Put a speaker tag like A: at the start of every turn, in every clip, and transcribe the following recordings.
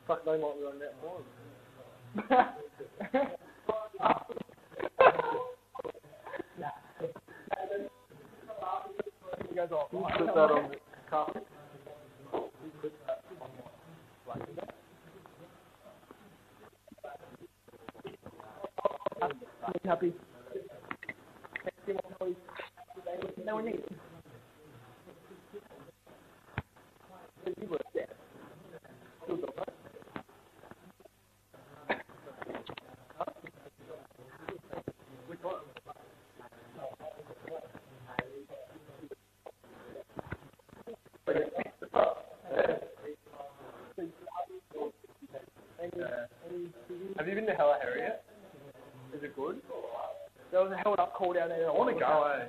A: Fuck, they might be on that one. He goes off. Put that on the carpet. Put that on the happy. No one needs it. You were dead. Still got that. Which one? Have you been to Illawarra yet? Is it good? There was a held up call down there. I want to go, eh?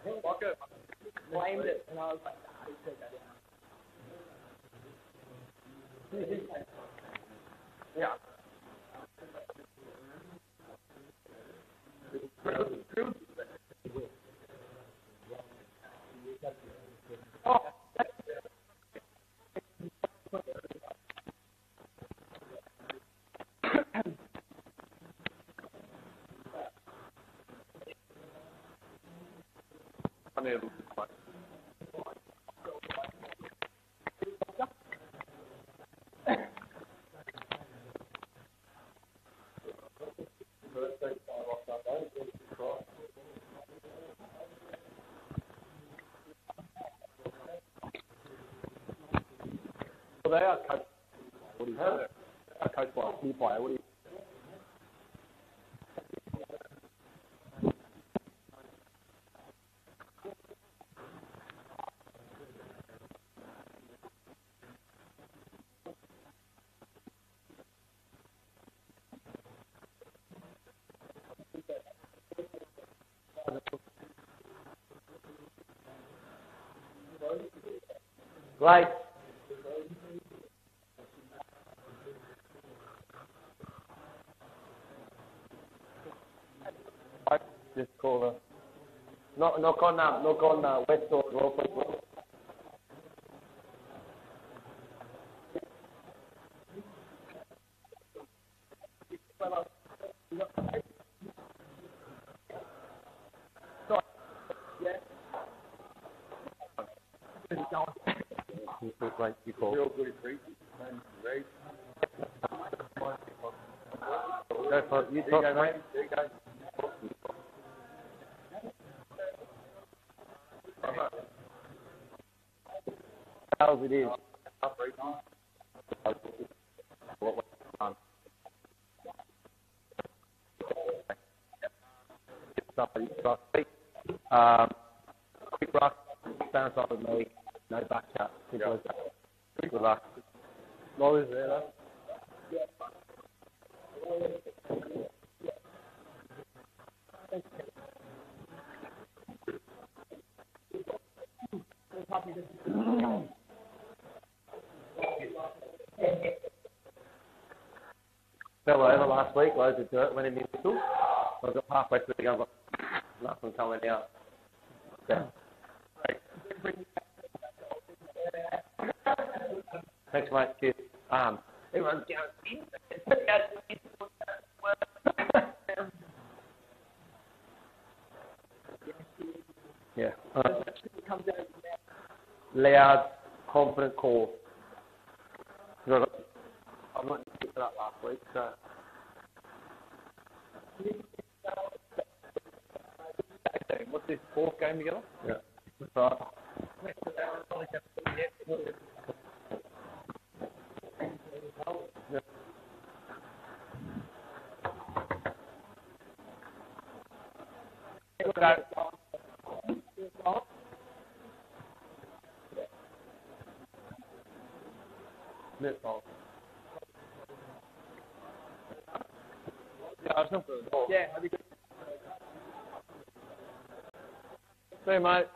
A: Blamed it, and I was like, nah, you take that down. Yeah. Oh. Well, they are coached. What do you say? Coached by a new player. What do you? Right. Just call her. Knock on West Door as well, please. Like you call. Real good treat. Go for it. You talk, mate. There you go. How's it is? Quick rush, bounce off with me, no back chat. Good luck. Molly's there, though. Fell over last week, loads of dirt, went in the middle. I got halfway through the game, but nothing coming out. Yeah. Thanks, mate. Cheers. Everyone's going. Yeah. Loud, confident call. I'm not picked it up last week, so. What's this, fourth game together? Yeah. That's right. Yeah, that'd be good. See you, mate.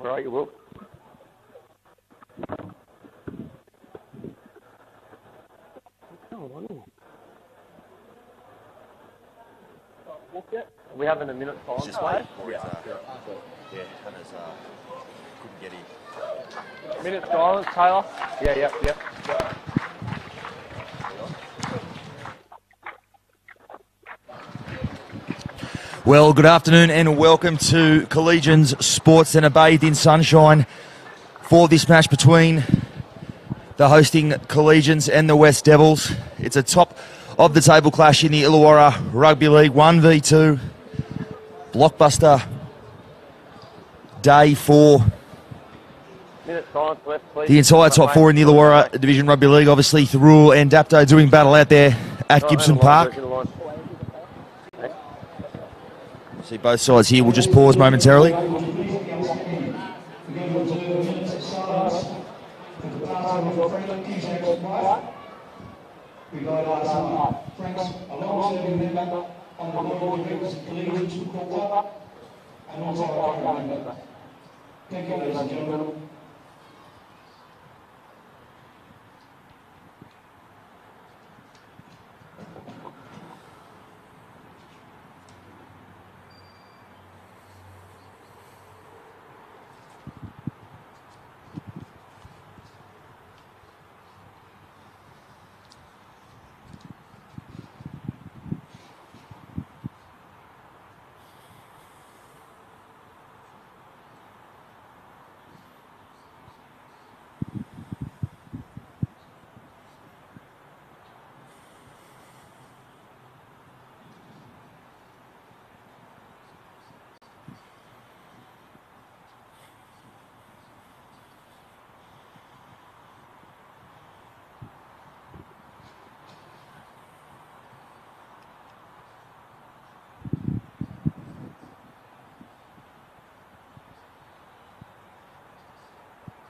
A: right, you will. We having a minute time.
B: It's just waiting for it. Yeah, Hunter's couldn't get in.
A: Minute silence, Taylor. Yeah.
B: Well, good afternoon and welcome to Collegians Sports Centre, bathed in sunshine for this match between the hosting Collegians and the West Devils. It's a top of the table clash in the Illawarra Rugby League 1v2 blockbuster day for the entire top four in the Illawarra Division Rugby League. Obviously, Thurul and Dapto doing battle out there at Gibson Park. See both sides here. We'll just pause momentarily.
C: We got Frank's alongside member on the board of directors of Collegians who called up, and also our member. Thank you, ladies and gentlemen.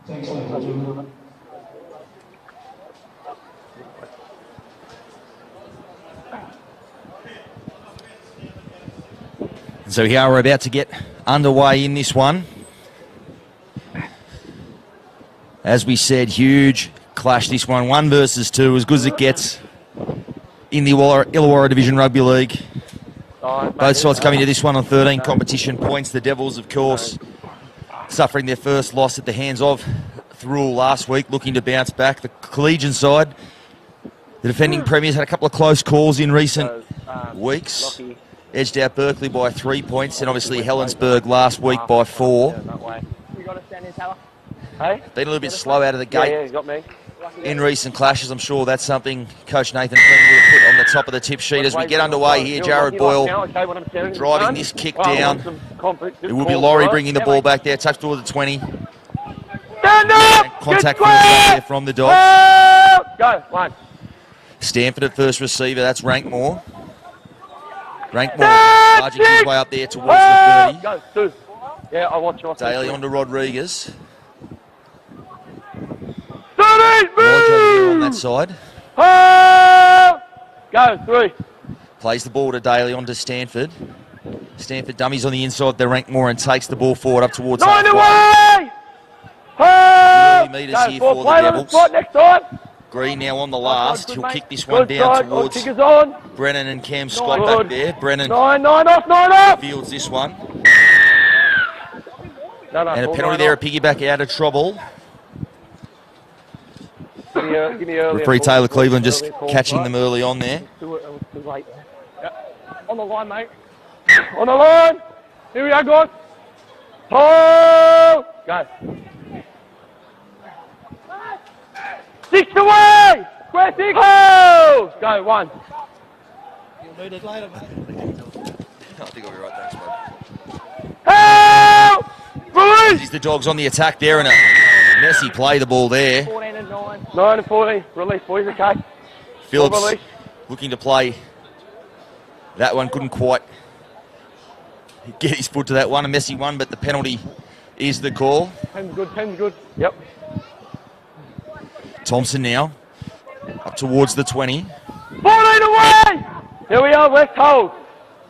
C: Thanks, ladies and gentlemen.
B: So here we're about to get underway in this one. As we said, huge clash this one. 1 versus 2, as good as it gets in the Illawarra Division Rugby League. Both sides coming to this one on 13 competition points. The Devils, of course, suffering their first loss at the hands of Thurul last week, looking to bounce back. The Collegian side, the defending premiers, had a couple of close calls in recent weeks. Edged out Berkeley by 3 points, and obviously Helensburgh last week by 4.
A: Hey?
B: Been a little bit slow out of the gate.
A: Yeah, he's got me.
B: In recent clashes. I'm sure that's something Coach Nathan Flynn will put on the top of the tip sheet as we get underway here. Jared Boyle driving this kick down. It will be Laurie bringing the ball back there, touch toward the 20.
A: Stand up!
B: Contact there from the Dogs.
A: Go, 1.
B: Stanford at first receiver, that's Rankmore. Rankmore charging his way up there towards the 30.
A: Go, 2. Yeah, I want you.
B: Daly on to Rodriguez.
A: 30,
B: Roger on that side.
A: Go, 3.
B: Plays the ball to Daly on to Stanford. Stanford dummies on the inside. They Rankmore and takes the ball forward up towards
A: 9
B: halfway.
A: away!
B: 30 metres here for the Devils.
A: Next time.
B: Green now on the last. He'll kick this one down towards Brennan and Cam Scott back there. Brennan
A: 9 off!
B: fields this one.
A: No,
B: And a penalty there, a piggyback out of trouble.
A: Give me early.
B: Referee Taylor Cleveland just catching them early on there.
A: Too late. Yep. On the line, mate. On the line. Here we are, guys. Oh! Go. 6 away! Square 6! Oh! Go, 1.
D: You'll need it later, mate.
B: I think I'll be right, thanks, bud.
A: Help! Release!
B: He's the Dogs on the attack there, and a messy play the ball there.
A: 14 and 9. 9 and 14. Release, boys, okay?
B: Phillips looking to play that one, couldn't quite get his foot to that one. A messy one, but the penalty is the call.
A: 10's good, 10's good. Yep.
B: Thompson now up towards the 20.
A: 14 away! Here we are, West hold.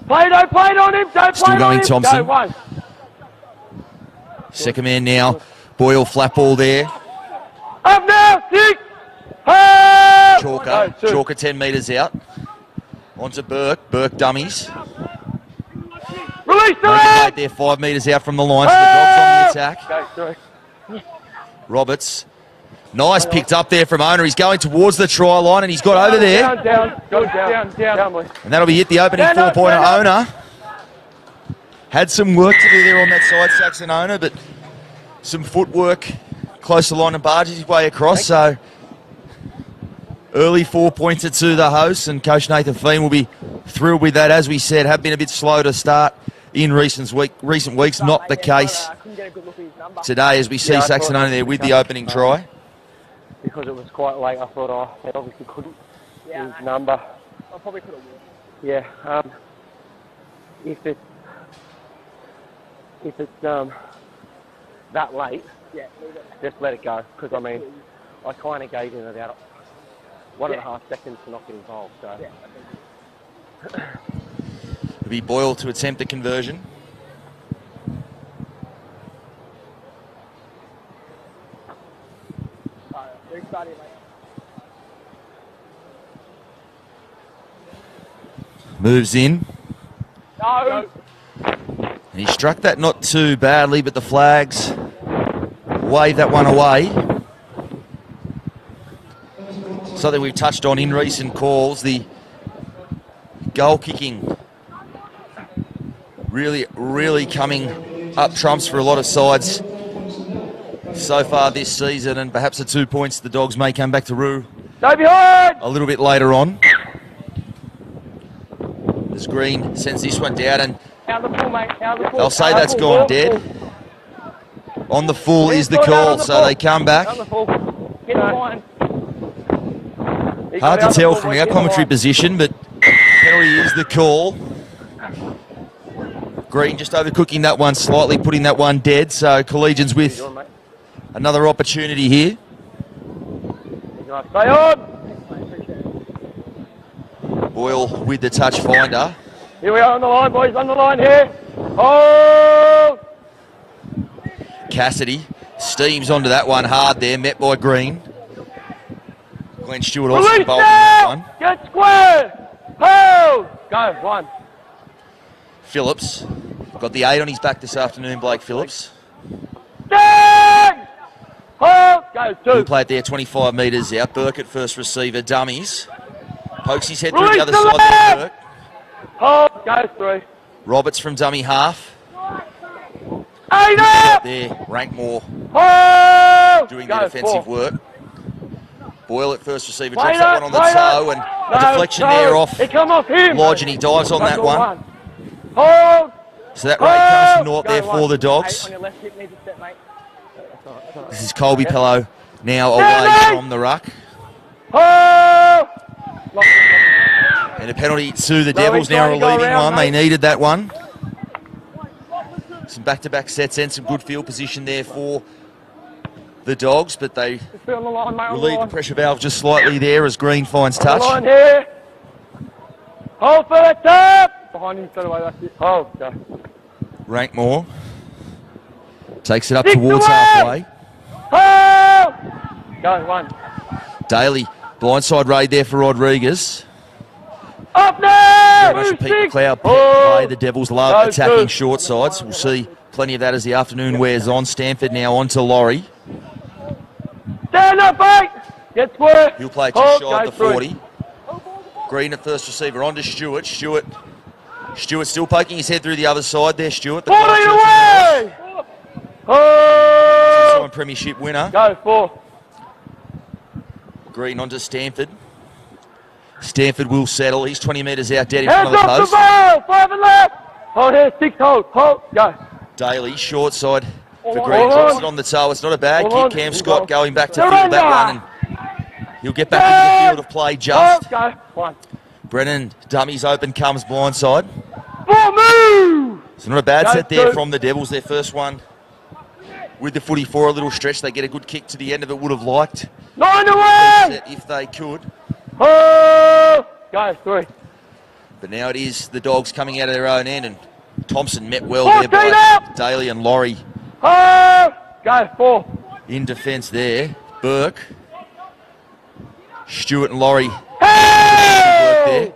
A: Play, don't play it on him, don't play
B: Still
A: it
B: going
A: on him.
B: Thompson.
A: Go, 1.
B: Second man now. Boyle flat ball there.
A: Up now, 6. Hey!
B: Chalker. Chalker 10 metres out. Onto Burke. Burke dummies.
A: Release the
B: Right
A: leg!
B: there, 5 metres out from the line. So the Dogs on the attack.
A: Go, 3.
B: Roberts. Nice picked up there from Owner. He's going towards the try line and he's got over there.
A: Down, boys.
B: And that'll be it, the opening 4-pointer. Owner had some work to do there on that side, Saxon Owner, but some footwork close to line and barges his way across. So early 4-pointer to the hosts, and Coach Nathan Feen will be thrilled with that. As we said, have been a bit slow to start in recent weeks. Not the case today, as we see Saxon Owner there with the opening try.
A: Because it was quite late, I thought, they obviously couldn't use number. I probably could have won. Yeah, if it's that late, just let it go. Because, I mean, I kind of gave in about 1.5 seconds to not get involved. So.
B: It'll be Boyle to attempt the conversion. Moves in.
A: No.
B: And he struck that not too badly, but the flags wave that one away. Something we've touched on in recent calls, the goal kicking really coming up trumps for a lot of sides so far this season, and perhaps the 2 points the Dogs may come back to rue a little bit later on. As Green sends this one down, and they'll say that's gone dead. On the full is the call, so they come back. Hard to tell from our commentary position, but penalty is the call. Green just overcooking that one slightly, putting that one dead, so Collegians with another opportunity here.
A: Stay on!
B: Boyle with the touch finder.
A: Here we are on the line, boys, on the line here. Oh!
B: Cassidy steams onto that one hard there, met by Green. Glenn Stewart also involved in that one.
A: Get square! Hold! Go, 1.
B: Phillips. Got the 8 on his back this afternoon, Blake Phillips.
A: Stand! Hold! Go, 2.
B: Who played there 25 metres out. Burke at first receiver, dummies. Pokes his head through the other side there, Burke.
A: Hold! Go, 3.
B: Roberts from dummy half.
A: 8
B: there, Rankmore
A: Hold!
B: doing
A: Go,
B: the defensive
A: 4.
B: work. Boyle at first receiver, drops that one on the toe, and a deflection there off Lodge, and he dives on that one.
A: Hold!
B: So that rate comes to naught there for the Dogs. This is Colby Pello now away from the ruck.
A: Hold!
B: And a penalty to the Devils, now relieving one. They needed that one. Some back-to-back sets and some good field position there for the Dogs, but they relieve the pressure valve just slightly there as Green finds touch.
A: Hold for the top! Behind him, straight away, that's it. Hold, go.
B: Rankmore takes it up towards halfway.
A: Hold! Go, 1.
B: Daly, blindside raid there for Rodriguez.
A: Up now!
B: Very much a Pete McLeod play. The Devils love attacking short sides. We'll see plenty of that as the afternoon wears on. Stanford now on to Laurie.
A: Stand up, mate! Get square!
B: He'll play just shy of the 40. Green at first receiver, on to Stewart. Stewart still poking his head through the other side there, Stewart. The
A: 40 away! Oh!
B: Time premiership winner.
A: Go, 4.
B: Green onto Stanford. Stanford will settle. He's 20 metres out dead in front
A: Hands
B: of the
A: off
B: post.
A: the ball! 5 and left! Hold here, 6, hold, go.
B: Daly, short side for Green. Drops it on the toe. It's not a bad kick. Cam Scott going back to field that one, and he'll get back into the field of play just.
A: Go, 1.
B: Brennan, dummies open, comes blindside.
A: 4, move!
B: So not a bad set there
A: 2.
B: from the Devils. Their first one with the footy for a little stretch. They get a good kick to the end of it. Would have liked
A: 9 away!
B: set if they could.
A: Oh! Go, 3.
B: But now it is the Dogs coming out of their own end, and Thompson met well there by Daly, and Laurie
A: Hold! Go, 4.
B: In defence there, Burke. Stewart and Laurie.
A: Hey!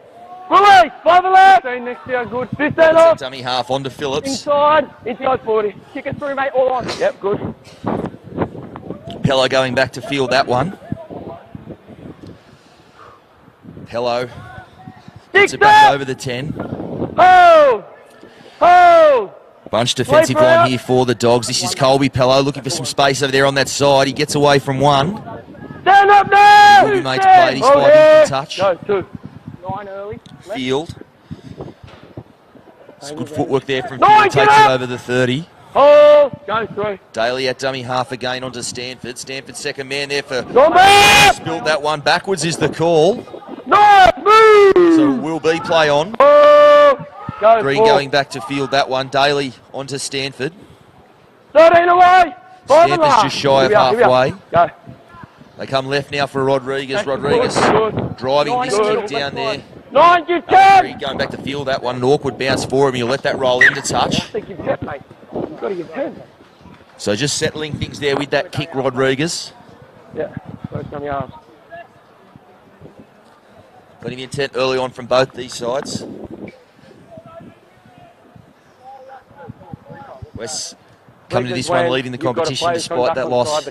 A: Release! 5 left! 15 next year, good. 15 off.
B: Dummy half onto Phillips.
A: Inside 40. Kick it through, mate, all on. Yep, good.
B: Pello going back to field that one. Pello gets it back over the 10.
A: Hold! Hold!
B: Bunch defensive line here for the Dogs. This is Colby Pello looking for some space over there on that side. He gets away from one.
A: Stand up now!
B: Good mates played. He's 5 in for touch.
A: Go, 2. 9 early.
B: Field. It's good footwork there from Field. Takes it over the 30.
A: Hold! Go, 3.
B: Daly at dummy half again onto Stanford. Stanford second man there for... Spilled that one. Backwards is the call.
A: No! Move!
B: So it will be play on.
A: Go,
B: Green
A: 4.
B: going back to field that one. Daly onto Stanford.
A: 13 away!
B: Stanford's just shy of halfway.
A: Go.
B: They come left now for Rodriguez. Rodriguez driving this kick down there.
A: 9, you 10!
B: Going back to field that one. An awkward bounce for him. He'll let that roll into touch.
A: I think you've got, mate. You've got to give 10.
B: So just settling things there with that kick, Rodriguez.
A: Yeah, first on your arms.
B: Plenty of intent early on from both these sides. West coming to this one leading the competition despite that loss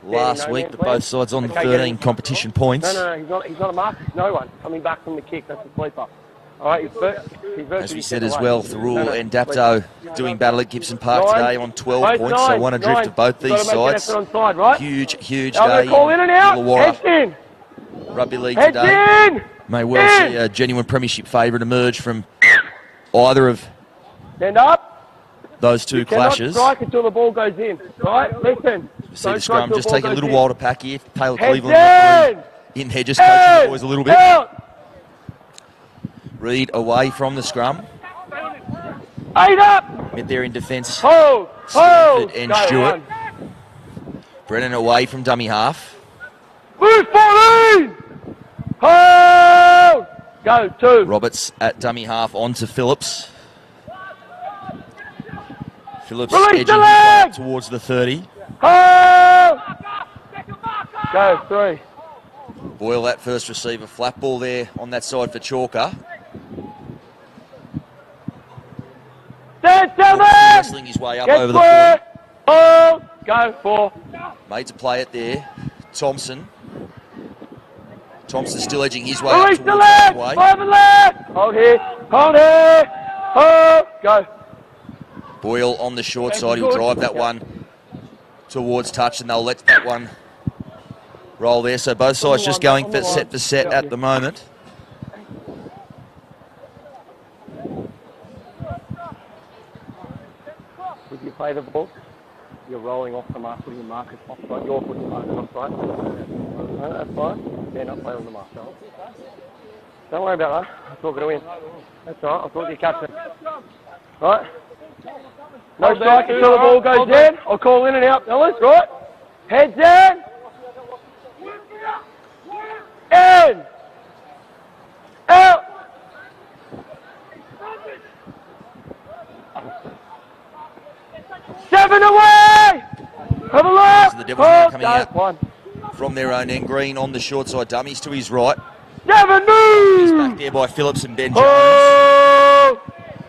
B: last week, but both sides on the 13 competition points.
A: No, he's not a marker. No one coming back from the kick. That's a sleeper. All right,
B: as we said as well, Thurul and Dapto doing battle at Gibson Park today on 12 points, so one adrift of both these sides. Huge day in Illawarra Rugby League today. May well see a genuine premiership favourite emerge from either of those two clashes.
A: Strike until the ball goes in. Right, listen.
B: We see the scrum just taking a little while to pack here. Taylor Cleveland in Hedges coaching the boys a little bit. Reed away from the scrum.
A: 8 up.
B: Mid there in defence.
A: Hold.
B: Stanford and Stewart. Brennan away from dummy half.
A: Move 14. Hold. Go 2.
B: Roberts at dummy half onto Phillips. Phillips
A: Release
B: edging
A: the
B: towards the 30.
A: Hold. Go 3.
B: Boyle that first receiver. Flat ball there on that side for Chalker. Wrestling his way up over the 40.
A: Hold. Go 4.
B: Made to play it there. Thompson still edging his way up towards the way.
A: Hold here. Hold. Go.
B: Boyle on the short side. He'll drive that one towards touch, and they'll let that one roll there. So both sides just going for set at the moment.
A: Would you play the ball? You're rolling off the mark, putting the markers offside. You're putting the markers offside. No, that's fine. They're not playing on the mark. Don't worry about that. I'm talking to him. That's all right. I'll talk to your captain. Right? No strike until the ball goes in. I'll call in and out. Ellis, right? Heads in. In. Out. Seven away. Have a look.
B: So the Devils now coming out from their own end. Green on the short side. Dummies to his right.
A: 7 moves.
B: He's back there by Phillips and Ben Jones.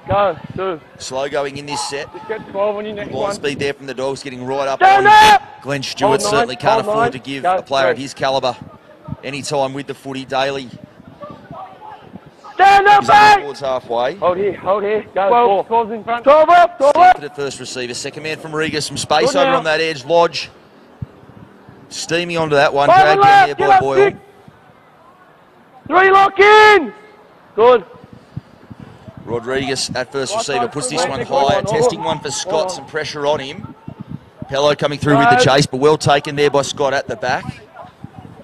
A: Go, 2.
B: Slow going in this set.
A: Just get 12 on your next
B: Line
A: one.
B: speed there from the Dogs, getting right up
A: Stand
B: on
A: up.
B: Glenn Stewart. Certainly can't afford to give a player
A: Go.
B: of his calibre any time with the footy. Daly
A: Stand up,
B: is up
A: mate.
B: towards halfway.
A: Hold here. Go, 12 in front. 12 up.
B: Stanford at first receiver. Second man from Riga. Some space
A: Good
B: over
A: now.
B: on that edge. Lodge steaming onto that one.
A: 5
B: Dragged down there by Boyle.
A: 3 lock in. Good.
B: Rodriguez at first receiver. Puts this one higher. Testing one for Scott. Some pressure on him. Pello coming through with the chase, but well taken there by Scott at the back.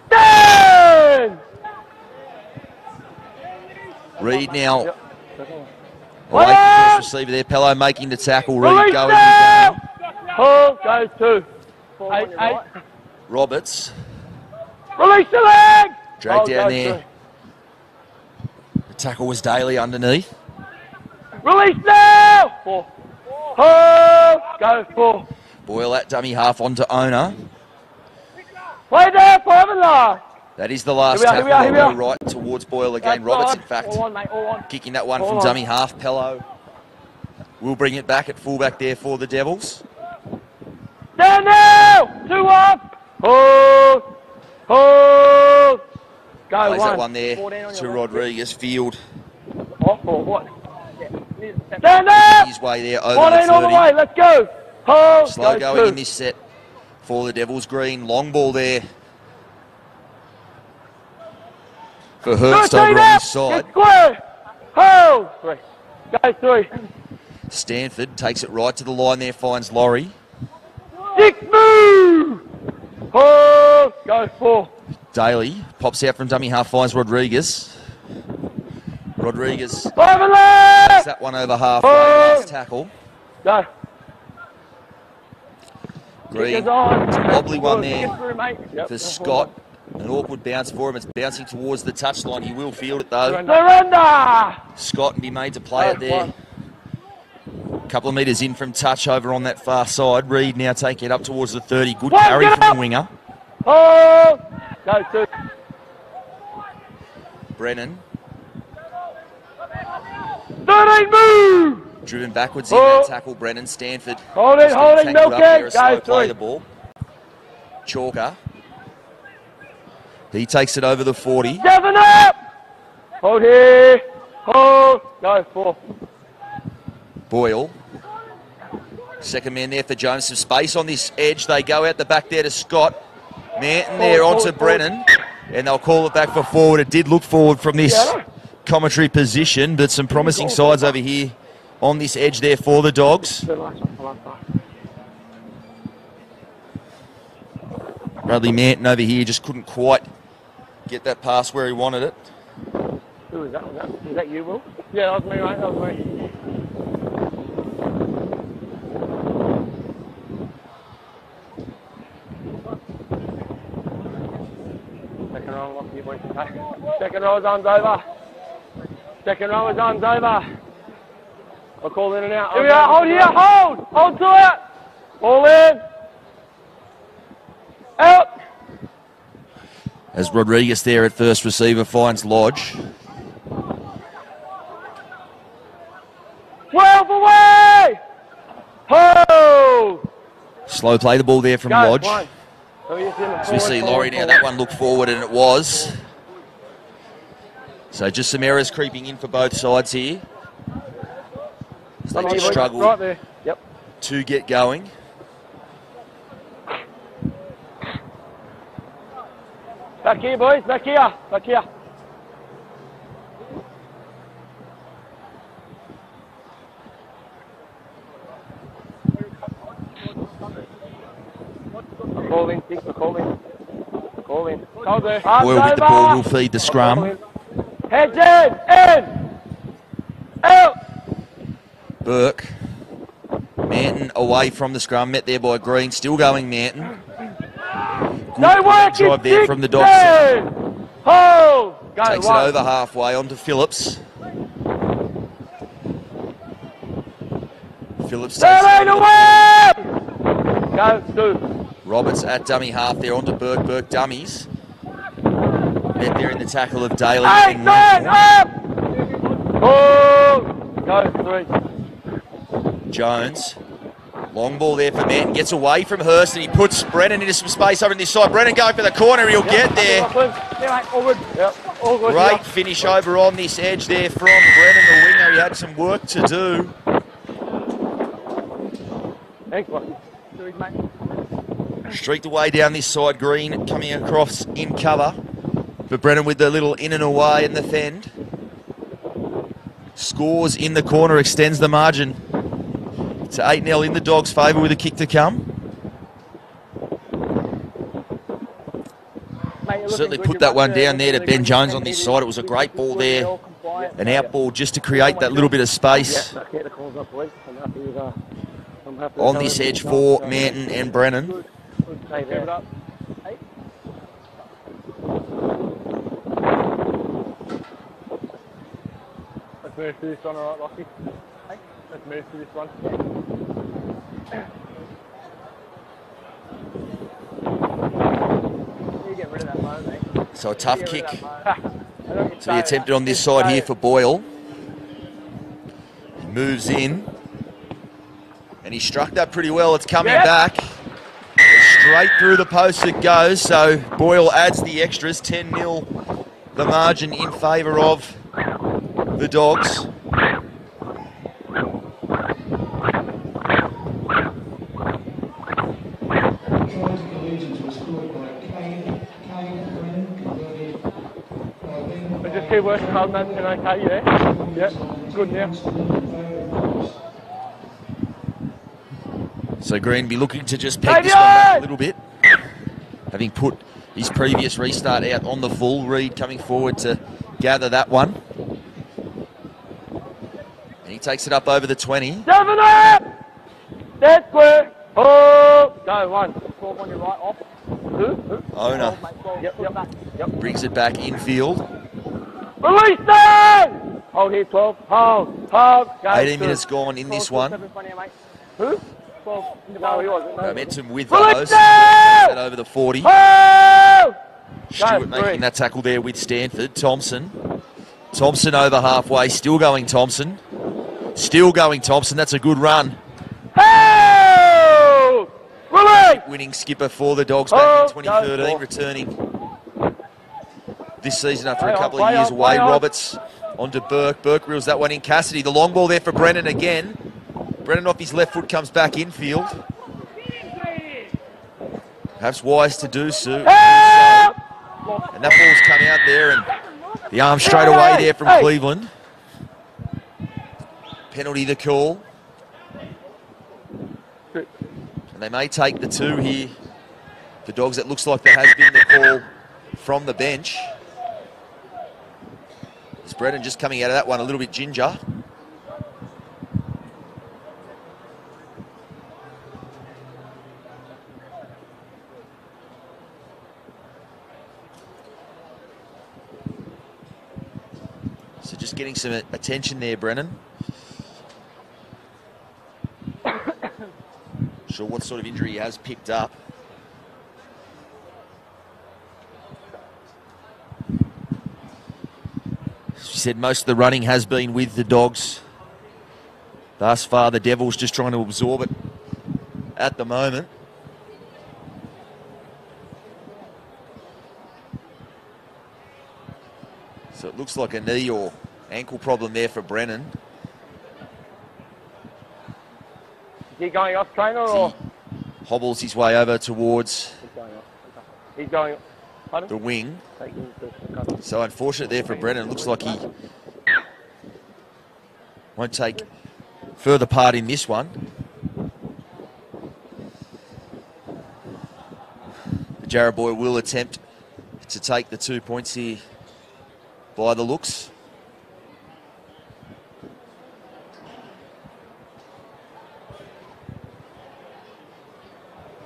A: Stand.
B: Reed now away from the first receiver there. Pello making the tackle. Reed going again.
A: Hold. Go 2. 8.
B: Roberts
A: Release the leg.
B: dragged down there. The tackle was Daly underneath.
A: Release now. 4. Hold. Go 4.
B: Boyle at dummy half onto owner.
A: Play there, 5 and last.
B: That is the last
A: Here
B: tackle.
A: we are, here we
B: They'll
A: are.
B: go right towards Boyle again.
A: That's
B: Roberts,
A: right.
B: in fact,
A: All on, mate, all on.
B: kicking that one
A: All
B: from
A: on.
B: dummy half. Pello will bring it back at fullback there for the Devils.
A: Stand now! 2 up! Hold! Hold! Go,
B: Plays that one there
A: 14 on
B: to
A: your
B: Rodriguez. Field
A: Off or what? Stand up!
B: his way there over
A: 14
B: the
A: on the
B: 30.
A: way, let's go! Hold!
B: Slow
A: Go,
B: going
A: 2.
B: in this set for the Devils. Green, long ball there for Hurst over on this side.
A: Get square! Hold! 3. Go, 3.
B: Stanford takes it right to the line there, finds Laurie.
A: 6 move! Hold! Go, 4.
B: Daly pops out from dummy half, finds Rodriguez. Rodriguez
A: 5 and left!
B: takes that one over halfway,
A: Oh.
B: last tackle.
A: Go.
B: Green,
A: Kickers on.
B: wobbly one
A: Get
B: there
A: through, mate. Yep.
B: for Scott. An awkward bounce for him. It's bouncing towards the touchline. He will field it though.
A: Surrender!
B: Scott can be made to play it there.
A: One.
B: Couple of metres in from touch over on that far side. Reed now taking it up towards the 30. Good
A: One,
B: carry
A: get
B: from
A: up.
B: the winger.
A: Hold! Go, 2.
B: Brennan
A: 13 move!
B: driven backwards in that tackle. Brennan. Stanford.
A: Hold it,
B: just
A: hold it,
B: tangled
A: milk
B: up there,
A: it.
B: a slow
A: Go,
B: play
A: 3.
B: the ball. Chalker. He takes it over the 40.
A: 7 up! Hold here. Hold. Go, 4.
B: Boyle. Second man there for Jones. Some space on this edge. They go out the back there to Scott. Manton there onto Brennan. And they'll call it back for forward. It did look forward from this commentary position, but some promising sides over here on this edge there for the Dogs. Bradley Manton over here just couldn't quite get that pass where he wanted it.
A: Who was that? Was that you, Will? Yeah, that was me, mate. That was me. Second row, lock your boys. Second row is arms over. Second row is arms over. I'll call in and out. Here we are. Hold here. Hold. Hold to it. All in. Out.
B: As Rodriguez there at first receiver finds Lodge.
A: 12 away. Hold.
B: Slow play the ball there from
A: Go,
B: Lodge.
A: 1. So he's in the
B: As we
A: forward,
B: see
A: forward,
B: Laurie now,
A: forward.
B: that one looked forward and it was. So just some errors creeping in for both sides here. As they just struggle
A: Right there. Yep.
B: to get going.
A: Back here, boys. Back here. Back here. Call in, Dick. Call in. Call in. Hold there.
B: Boyle with the ball will feed the scrum.
A: Heads in. Out.
B: Burke. Manton away from the scrum, met there by Green. Still going Manton.
A: No work.
B: Drive there from the Dogs.
A: Hold. Go.
B: Takes it
A: 1.
B: over halfway onto Phillips. Phillips takes it over
A: away. Go. 2.
B: Roberts at dummy half there onto Burke. Burke dummies. Met there in the tackle of Daly.
A: Hey,
B: and
A: man,
B: Wentworth.
A: up! Oh! Go, 3.
B: Jones. Long ball there for Manton. Gets away from Hurst and he puts Brennan into some space over on this side. Brennan going for the corner. He'll get there.
A: Yeah, mate, all good. Yep, all good.
B: Great finish over on this edge there from Brennan, the winger. He had some work to do.
A: Thanks, mate.
B: Streaked away down this side. Green coming across in cover. But Brennan with the little in and away in the fend. Scores in the corner, extends the margin to 8-0 in the Dogs' favour with a kick to come. Certainly put that one down there to Ben Jones on this side. It was a great ball there. An out ball just to create that little bit of space on this edge for Manton and Brennan.
A: Let's move to this one, alright, Lockie? Let's move to this one.
B: So a tough kick to be attempted on this side here for Boyle. He moves in. And he struck that pretty well. It's coming back. Straight through the post it goes. So Boyle adds the extras. 10-0 the margin in favour of the Dogs.
A: Just keep working hard, man. Can I cut you there? Yeah, good now.
B: So Green be looking to just peg this one back a little bit. Having put his previous restart out on the full. Reed coming forward to gather that one. And he takes it up over the 20.
A: 7 up! That's where. Oh! Go, 1. 12 on your right, off. 2.
B: Owner.
A: Yep.
B: Brings it back infield.
A: Release them! Hold here, 12. Hold. Go.
B: 18 minutes gone in this one.
A: Who? 12. No, he wasn't. No.
B: Momentum with the host. That over the 40. Stewart making that tackle there with Stanford. Thompson over halfway. Still going Thompson. That's a good run. Winning skipper for the Dogs back in 2013, returning this season after a couple of years away. Roberts onto Burke. Burke reels that one in. Cassidy, the long ball there for Brennan again. Brennan off his left foot comes back infield. Perhaps wise to do so. And that ball's come out there and the arm straight away there from Cleveland. Penalty the call. And they may take the 2 here. The Dogs, it looks like there has been the call from the bench. It's Brennan just coming out of that one a little bit ginger. So just getting some attention there, Brennan. Sure what sort of injury he has picked up. She said most of the running has been with the Dogs. Thus far, the Devils just trying to absorb it at the moment. So it looks like a knee or ankle problem there for Brennan.
A: Is he going off, trainer, or?
B: Hobbles his way over towards
A: He's going
B: the wing. So unfortunate there for Brennan. Looks like he won't take further part in this one. Jarrah Boy will attempt to take the 2 points here by the looks.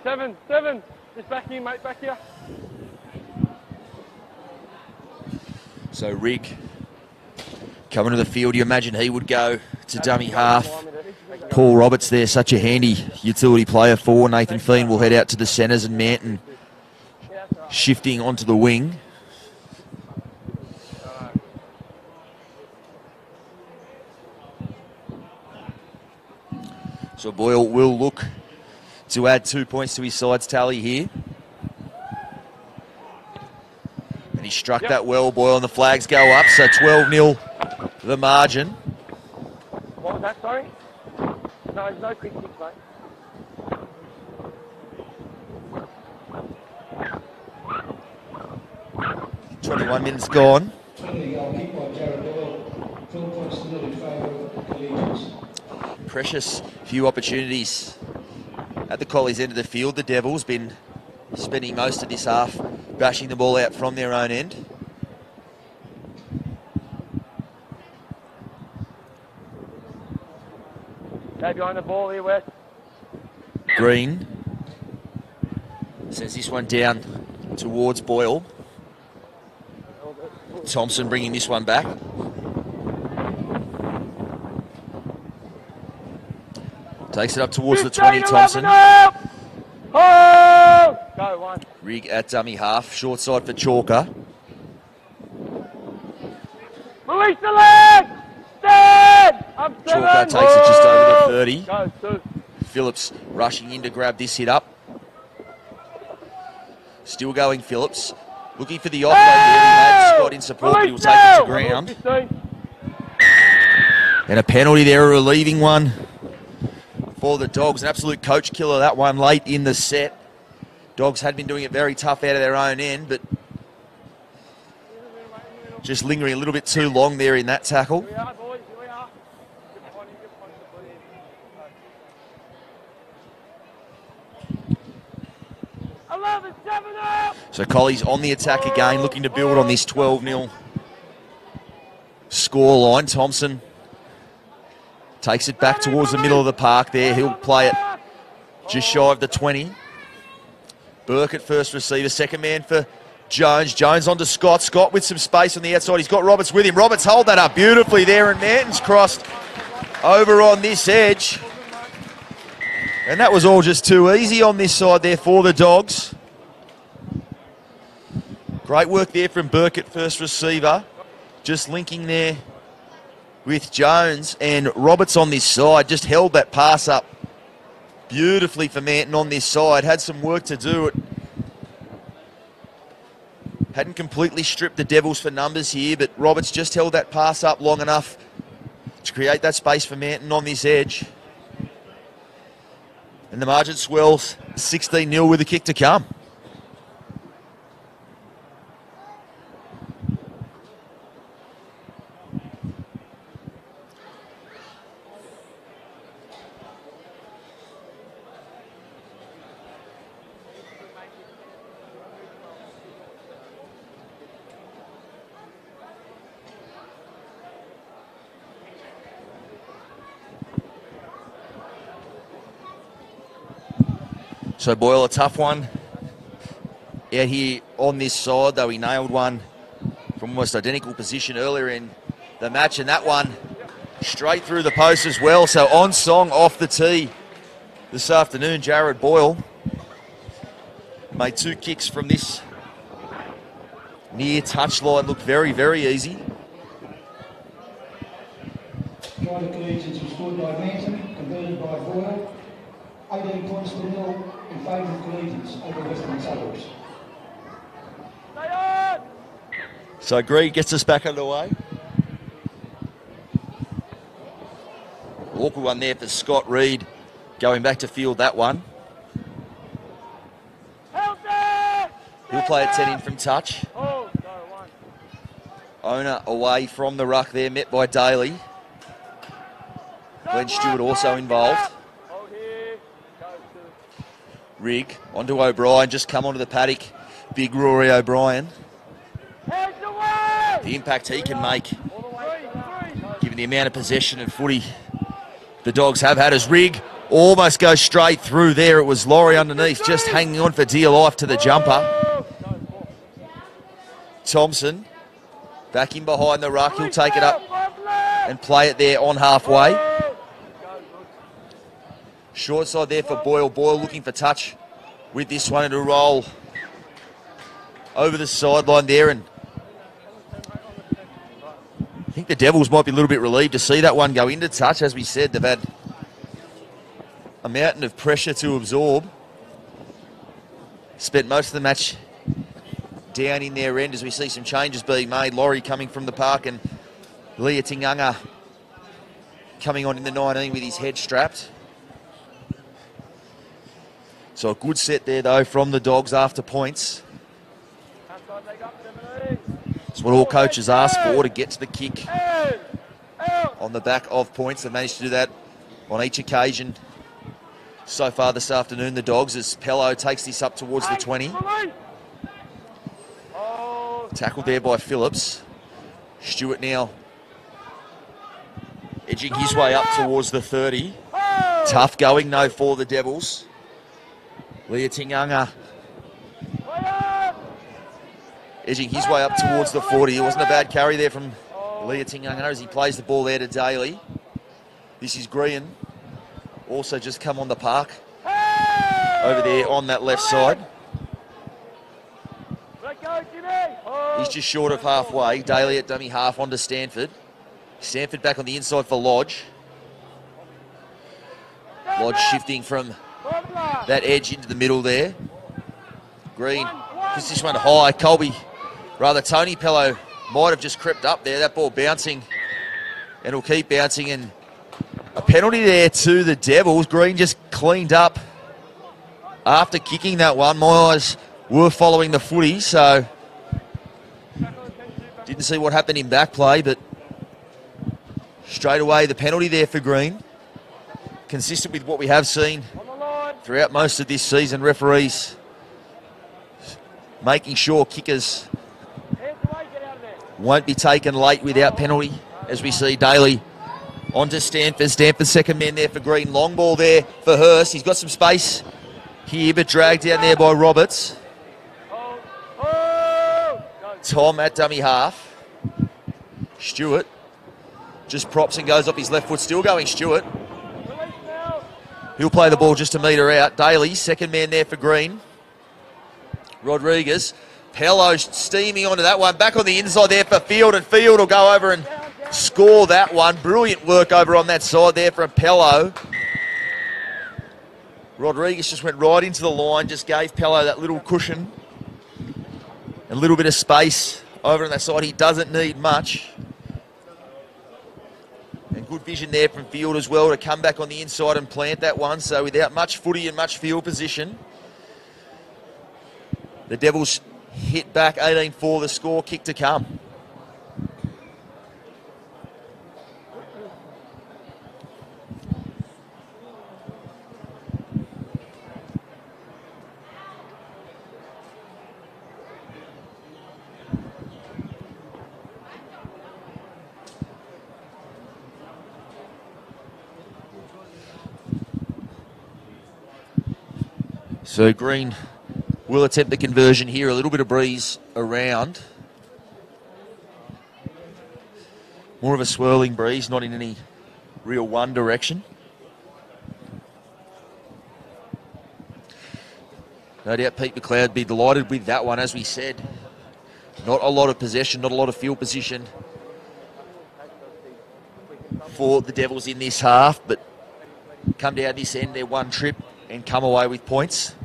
A: Seven. Just back here, mate, back here.
B: So Rig coming to the field. You imagine he would go to dummy half. Paul Roberts there, such a handy utility player for Nathan Feen. Will head out to the centres and Manton shifting onto the wing. So Boyle will look to add 2 points to his side's tally here. And he struck that well, Boyle, and the flags go up. So 12-0 the margin.
A: What was that, sorry? No, there's no quick kicks, mate.
B: – 21 minutes gone. Precious few opportunities at the Collies end of the field. The Devils been spending most of this half bashing the ball out from their own end.
A: Stay behind the ball here, West.
B: Green sends this one down towards Boyle. Thompson bringing this one back. Takes it up towards the 20, Thompson.
A: Oh! Go, 1.
B: Rig at dummy half. Short side for Chalker.
A: Release the leg! Stand! Up 7.
B: Chalko takes it just over the 30.
A: Go, 2.
B: Phillips rushing in to grab this hit up. Still going Phillips. Looking for the offload there. He had Scott in support, but he will take it to ground.
A: 15.
B: And a penalty there, a relieving one for the Dogs. An absolute coach killer, that one late in the set. Dogs had been doing it very tough out of their own end, but just lingering a little bit too long there in that tackle. So Collie's on the attack again, looking to build on this 12-0 scoreline. Thompson takes it back towards the middle of the park there. He'll play it just shy of the 20. Burke at first receiver, second man for Jones. Jones onto Scott. Scott with some space on the outside. He's got Roberts with him. Roberts hold that up beautifully there, and Manton's crossed over on this edge. And that was all just too easy on this side there for the Dogs. Great work there from Burke at first receiver. Just linking there with Jones, and Roberts on this side just held that pass up beautifully for Manton on this side. Had some work to do. It hadn't completely stripped the Devils for numbers here, but Roberts just held that pass up long enough to create that space for Manton on this edge. And the margin swells 16-0 with a kick to come. So Boyle, a tough one out here on this side, though he nailed one from almost identical position earlier in the match, and that one straight through the post as well. So on song off the tee this afternoon, Jared Boyle made 2 kicks from this near touchline. Looked very, very easy.
C: Driver Collegians was scored by Manton, converted by Boyle. 18 points to 0 in favour of Collegians over Western Suburbs.
B: So Greig gets us back underway. Awkward one there for Scott Reed, going back to field that one. He'll play a 10 in from touch. Owner away from the ruck there, met by Daly. Glenn Stewart also involved. Rig onto O'Brien, just come onto the paddock. Big Rory O'Brien. The impact he can make, given the amount of possession and footy the Dogs have had, as Rig almost goes straight through there. It was Laurie underneath, just hanging on for dear life to the jumper. Thompson back in behind the ruck. He'll take it up and play it there on halfway. Short side there for Boyle. Boyle looking for touch with this one, and a roll over the sideline there. And I think the Devils might be a little bit relieved to see that one go into touch. As we said, they've had a mountain of pressure to absorb. Spent most of the match down in their end as we see some changes being made. Laurie coming from the park, and Leah Tinganga coming on in the 19 with his head strapped. So a good set there, though, from the Dogs after points. It's what all coaches ask for, to get to the kick on the back of points. They've managed to do that on each occasion so far this afternoon, the Dogs, as Pello takes this up towards the 20. Tackled there by Phillips. Stewart now edging his way up towards the 30. Tough going, though, for the Devils. Leah Tinganga edging his way up towards the 40. It wasn't a bad carry there from Leah Tinganga as he plays the ball there to Daly. This is Green, also just come on the park over there on that left side. He's just short of halfway. Daly at dummy half onto Stanford. Stanford back on the inside for Lodge. Lodge shifting from that edge into the middle there. Green puts this one high. Tony Pello might have just crept up there. That ball bouncing, and will keep bouncing, and a penalty there to the Devils. Green just cleaned up after kicking that one. My eyes were following the footy, so didn't see what happened in back play, but straight away the penalty there for Green. Consistent with what we have seen throughout most of this season. Referees making sure kickers won't be taken late without penalty, as we see Daly onto Stanford. Stanford's second man there for Green. Long ball there for Hurst. He's got some space here, but dragged down there by Roberts. Tom at dummy half. Stewart just props and goes off his left foot. Still going Stewart. He'll play the ball just a metre out. Daly, second man there for Green. Rodriguez. Pello steaming onto that one. Back on the inside there for Field, and Field will go over and score that one. Brilliant work over on that side there from Pello. Rodriguez just went right into the line, just gave Pello that little cushion. A little bit of space over on that side. He doesn't need much. And good vision there from Field as well to come back on the inside and plant that one. So without much footy and much field position, the Devils hit back 18-4, the score, kick to come. So Green will attempt the conversion here. A little bit of breeze around. More of a swirling breeze, not in any real one direction. No doubt Pete McLeod would be delighted with that one, as we said. Not a lot of possession, not a lot of field position for the Devils in this half, but come down this end, their one trip, and come away with points.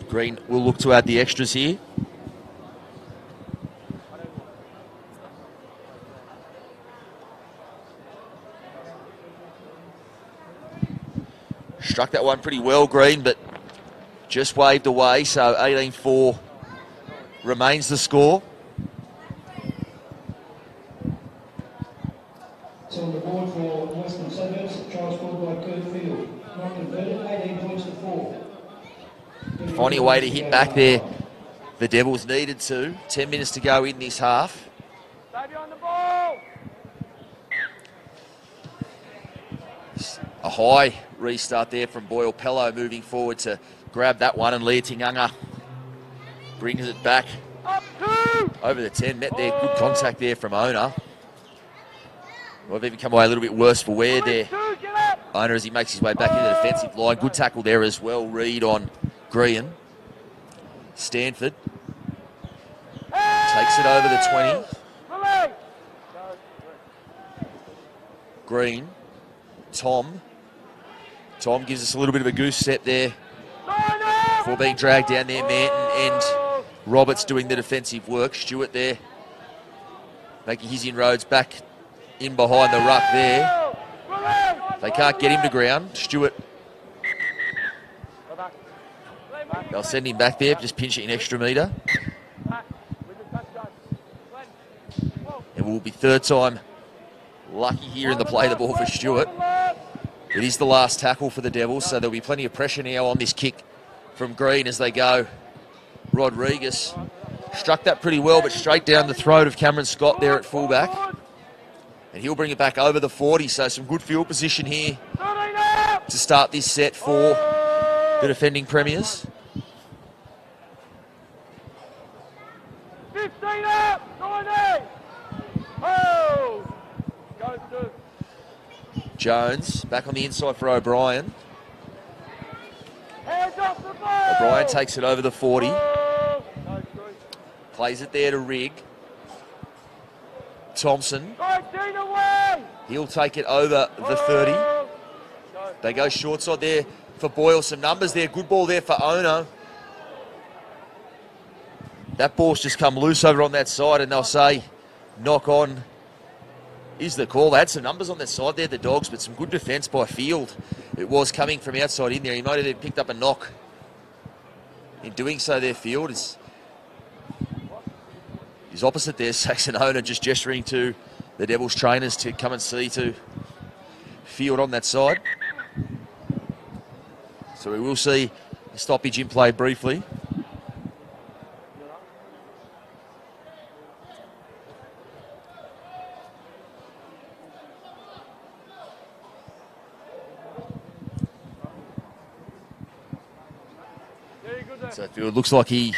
B: Green will look to add the extras here. Struck that one pretty well, Green, but just waved away, so 18-4 remains the score.
C: So on the board for Western Suburbs, try scored by Kurt Field. Not converted, 18 points to 4.
B: Finding a way to hit back there. The Devils needed to. 10 minutes to go in this half.
A: On the ball.
B: A high restart there from Boyle. Pello moving forward to grab that one, and Leah Tinganga brings it back over the 10. Met there, good contact there from Ona. We've even come away a little bit worse for wear there. Ona as he makes his way back into the defensive line. Good tackle there as well. Reid on Green. Stanford takes it over the 20. Green. Tom gives us a little bit of a goose step there before being dragged down there. Manton and Roberts doing the defensive work. Stewart there making his inroads back in behind the ruck there. They can't get him to ground. Stewart, they'll send him back there, just pinch it in extra metre. It will be third time lucky here in the play the ball for Stewart. It is the last tackle for the Devils, so there'll be plenty of pressure now on this kick from Green as they go. Rodriguez struck that pretty well, but straight down the throat of Cameron Scott there at fullback. And he'll bring it back over the 40, so some good field position here to start this set for the defending premiers.
A: 15 up, 90. Oh, go to.
B: Jones back on the inside for O'Brien.
A: Hands off the ball.
B: O'Brien takes it over the 40. Plays it there to Rigg. Thompson. He'll take it over the 30. They go short side there for Boyle. Some numbers there. Good ball there for Ono. That ball's just come loose over on that side, and they'll say knock on is the call. They had some numbers on their side there, the Dogs, but some good defence by Field. It was coming from outside in there. He might have picked up a knock. In doing so, their Field is opposite there. Saxon Ono just gesturing to the Devils trainers to come and see to Field on that side. So we will see a stoppage in play briefly. So Field looks like he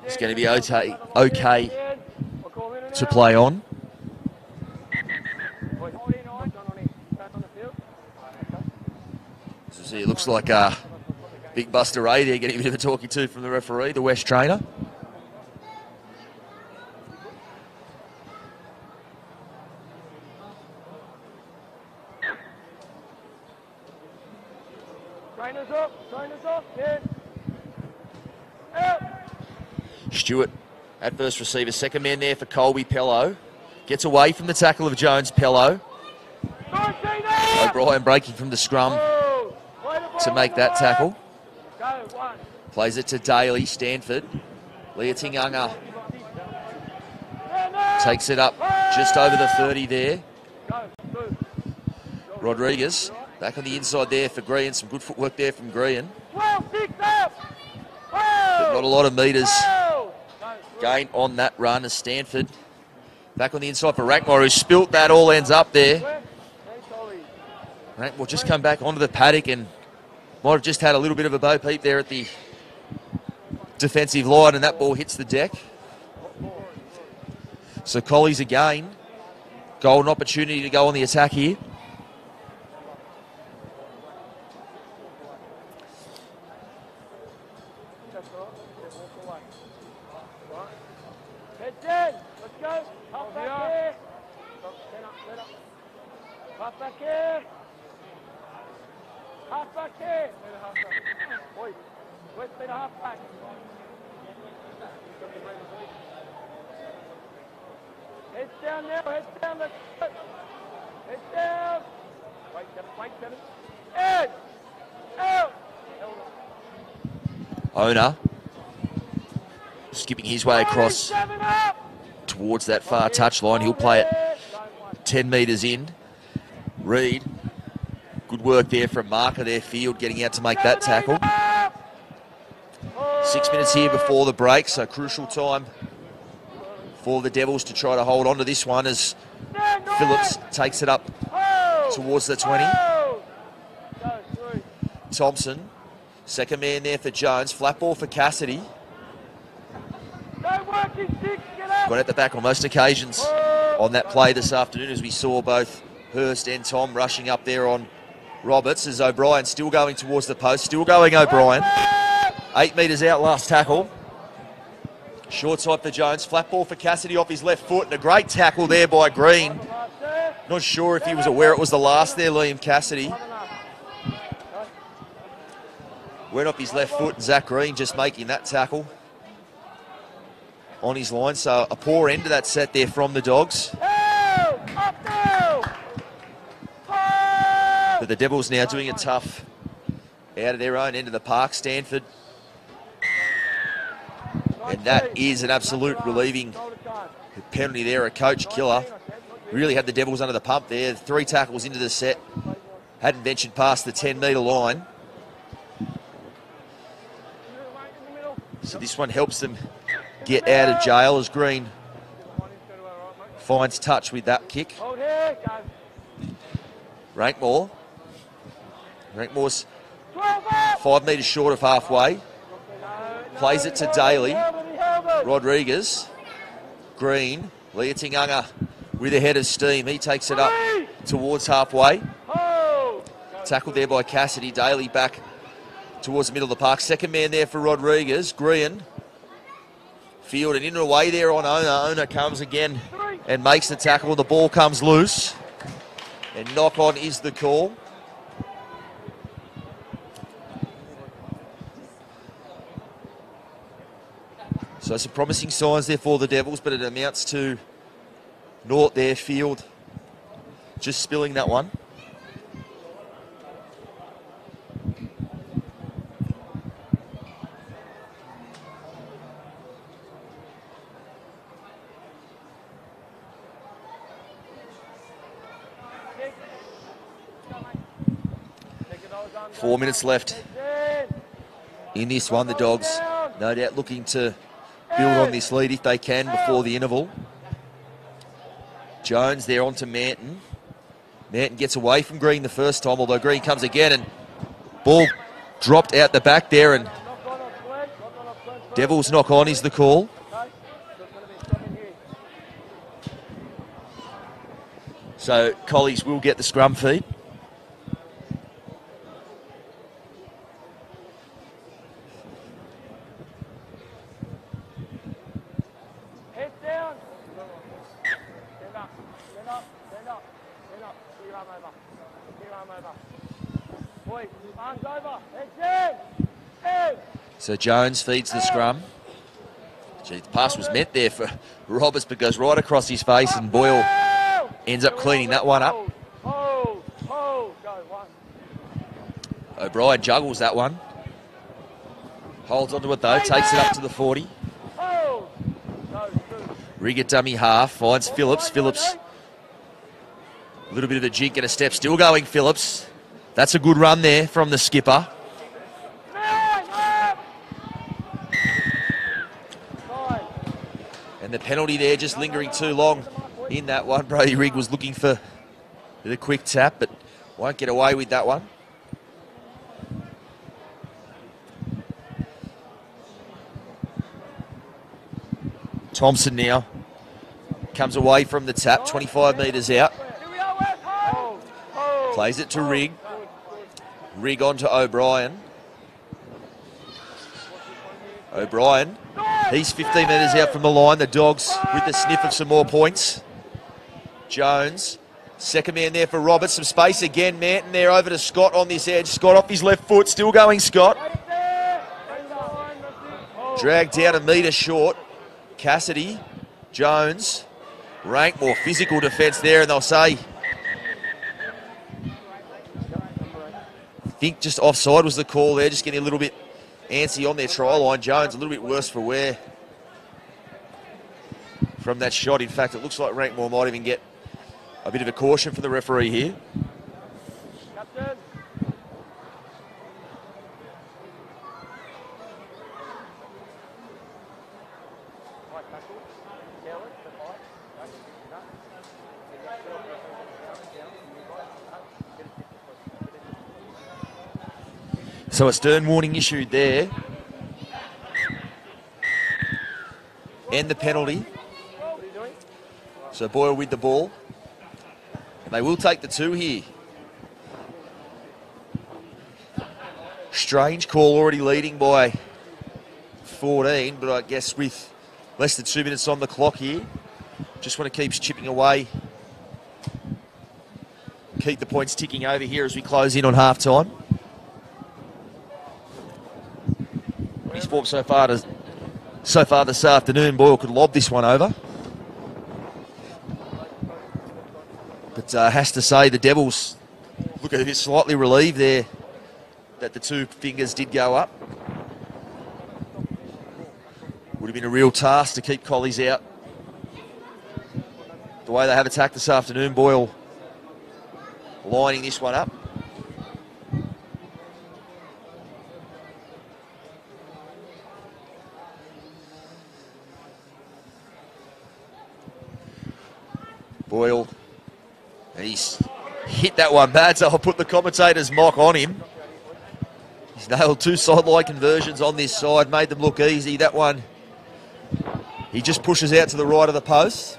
B: is going to be okay to play on. So it looks like Big Buster Ray there getting a bit of a talking to from the referee, the West trainer.
A: Trainers up, yeah. Out.
B: Stewart, adverse receiver, second man there for Colby. Pello gets away from the tackle of Jones. Pello. O'Brien breaking from the scrum to make that tackle. Plays it to Daly. Stanford. Leotinganga takes it up just over the 30 there. Rodriguez back on the inside there for Green. Some good footwork there from Green. But not a lot of metres gained on that run as Stanford back on the inside for Rankmore, who spilt that. All ends up there. Rankmore just come back onto the paddock and might have just had a little bit of a bo peep there at the defensive line, and that ball hits the deck. So Collies again, golden opportunity to go on the attack here.
A: Heads down now, heads down, let's go. Heads down. Wait, seven. Head! Out!
B: Owner skipping his way across towards that far touchline. He'll play it 10 metres in. Reed, good work there from Marker there. Field getting out to make that tackle. 6 minutes here before the break, so crucial time for the Devils to try to hold on to this one as Phillips takes it up towards the 20. Thompson, second man there for Jones. Flat ball for Cassidy. Got at the back on most occasions on that play this afternoon, as we saw both Hurst and Tom rushing up there on Roberts, as O'Brien still going towards the post. Still going O'Brien. 8 metres out, last tackle. Short side for Jones. Flat ball for Cassidy off his left foot, and a great tackle there by Green. Not sure if he was aware it was the last there, Liam Cassidy. Went off his left foot, and Zach Green just making that tackle on his line. So a poor end to that set there from the Dogs. But the Devils now doing it tough out of their own end of the park. Stanford. And that is an absolute relieving penalty there, a coach killer. Really had the Devils under the pump there. 3 tackles into the set. Hadn't ventured past the 10-metre line. So this one helps them get out of jail as Green finds touch with that kick. Rankmore. Rankmore's 5 metres short of halfway. Plays it to Daly. Rodriguez. Green. Leotinganga with a head of steam. He takes it up towards halfway. Tackled there by Cassidy. Daly back towards the middle of the park. Second man there for Rodriguez. Green. Field and in and away there on Ona. Ona comes again and makes the tackle. The ball comes loose, and knock on is the call. So some promising signs there for the Devils, but it amounts to naught there. Field just spilling that one. Four minutes left in this one. The Dogs no doubt looking to build on this lead if they can before the interval. Jones there onto Manton. Manton gets away from Green the first time, although Green comes again, and ball dropped out the back there, and Devils knock on is the call. So Collies will get the scrum feed. So Jones feeds the scrum. Gee, the pass was meant there for Roberts, but goes right across his face, and Boyle ends up cleaning that one up. O'Brien juggles that one. Holds onto it though, takes it up to the 40. Rigger dummy half, finds Phillips. Phillips, a little bit of a jink and a step, still going Phillips. That's a good run there from the skipper. And the penalty there just lingering too long in that one. Brody Rigg was looking for the quick tap, but won't get away with that one. Thompson now comes away from the tap, 25 metres out. Plays it to Rigg. Rigg on to O'Brien. O'Brien, he's 15 metres out from the line. The Dogs with the sniff of some more points. Jones, second man there for Roberts. Some space again. Manton there over to Scott on this edge. Scott off his left foot, still going Scott. Dragged down a metre short. Cassidy, Jones, Rank, more physical defence there, and they'll say, I think just offside was the call there, just getting a little bit antsy on their try line. Jones a little bit worse for wear from that shot. In fact, it looks like Rankmore might even get a bit of a caution for the referee here. Captain. So a stern warning issued there. And the penalty. So Boyle with the ball. And they will take the two here. Strange call, already leading by 14, but I guess with less than 2 minutes on the clock here, just want to keep chipping away. Keep the points ticking over here as we close in on half-time. His form so far this afternoon, Boyle could lob this one over. But has to say the Devils look a bit slightly relieved there that the two fingers did go up. Would have been a real task to keep Collies out. The way they have attacked this afternoon, Boyle lining this one up. Boyle, he's hit that one bad, so I'll put the commentator's mock on him. He's nailed two sideline conversions on this side, made them look easy. That one, he just pushes out to the right of the post.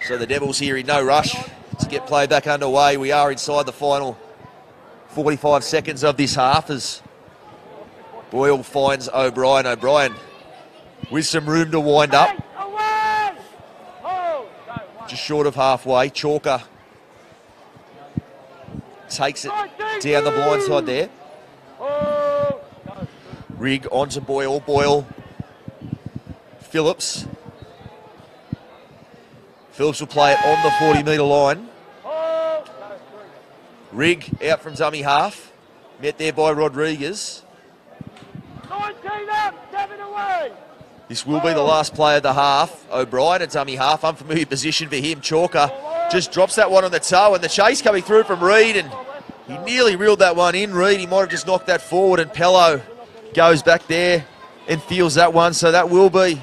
B: So the Devils here in no rush to get play back underway. We are inside the final 45 seconds of this half as Boyle finds O'Brien. O'Brien with some room to wind up. Just short of halfway. Chalker takes it down the blind side there. Rig onto Boyle. Boyle. Phillips. Phillips will play it on the 40-metre line. Rig out from dummy half. Met there by Rodriguez. This will be the last play of the half. O'Brien at dummy half. Unfamiliar position for him. Chalker just drops that one on the toe, and the chase coming through from Reed, and he nearly reeled that one in. Reed, he might have just knocked that forward, and Pello goes back there and feels that one. So that will be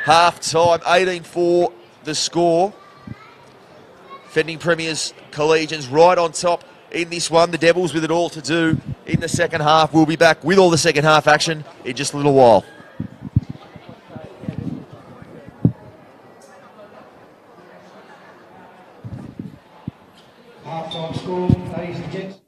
B: half time. 18-4 the score. Defending premiers Collegians right on top in this one. The Devils with it all to do in the second half. We'll be back with all the second half action in just a little while.
C: Half-time score, ladies and gents.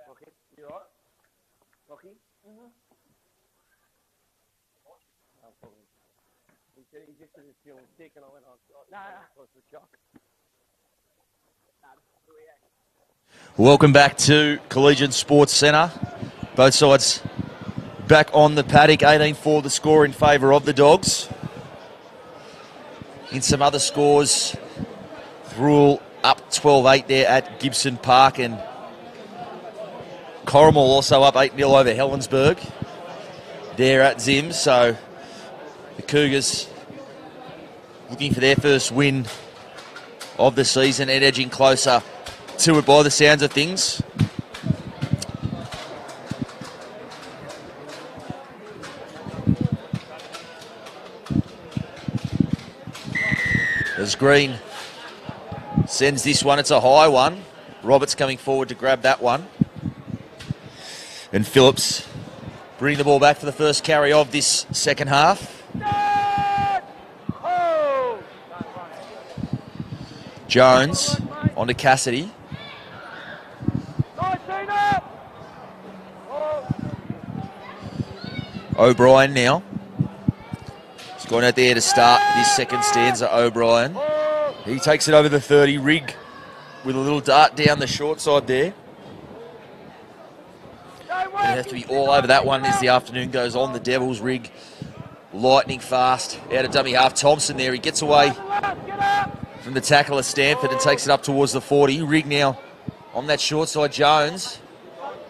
A: Rocky, you alright? Rocky? He just said he's feeling sick, and I went, close to the shock.
B: Welcome back to Collegians Sports Centre. Both sides back on the paddock, 18-4 the score in favour of the Dogs. In some other scores, Rule up 12-8 there at Gibson Park, and Corrimal also up 8-0 over Helensburgh there at Zim. So the Cougars looking for their first win of the season and edging closer to it by the sounds of things. As Green sends this one, it's a high one. Roberts coming forward to grab that one. And Phillips bringing the ball back for the first carry of this second half. Jones onto Cassidy. O'Brien now. He's gone out there to start this second stanza, O'Brien. He takes it over the 30. Rigg with a little dart down the short side there. Going to have to be all over that one as the afternoon goes on. The Devils, Rigg, lightning fast. Out of dummy half, Thompson there. He gets away from the tackle of Stanford and takes it up towards the 40. Rigg now on that short side. Jones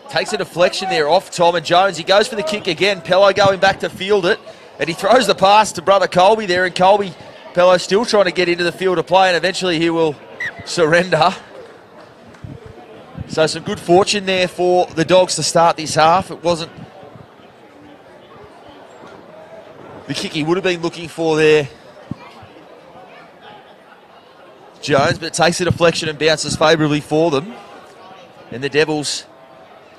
B: takes a deflection there off Tom and Jones. He goes for the kick again. Pello going back to field it. And he throws the pass to brother Colby there. And Colby, Pello still trying to get into the field of play. And eventually he will surrender. So some good fortune there for the Dogs to start this half. It wasn't the kick he would have been looking for there, Jones, but it takes a deflection and bounces favourably for them. And the Devils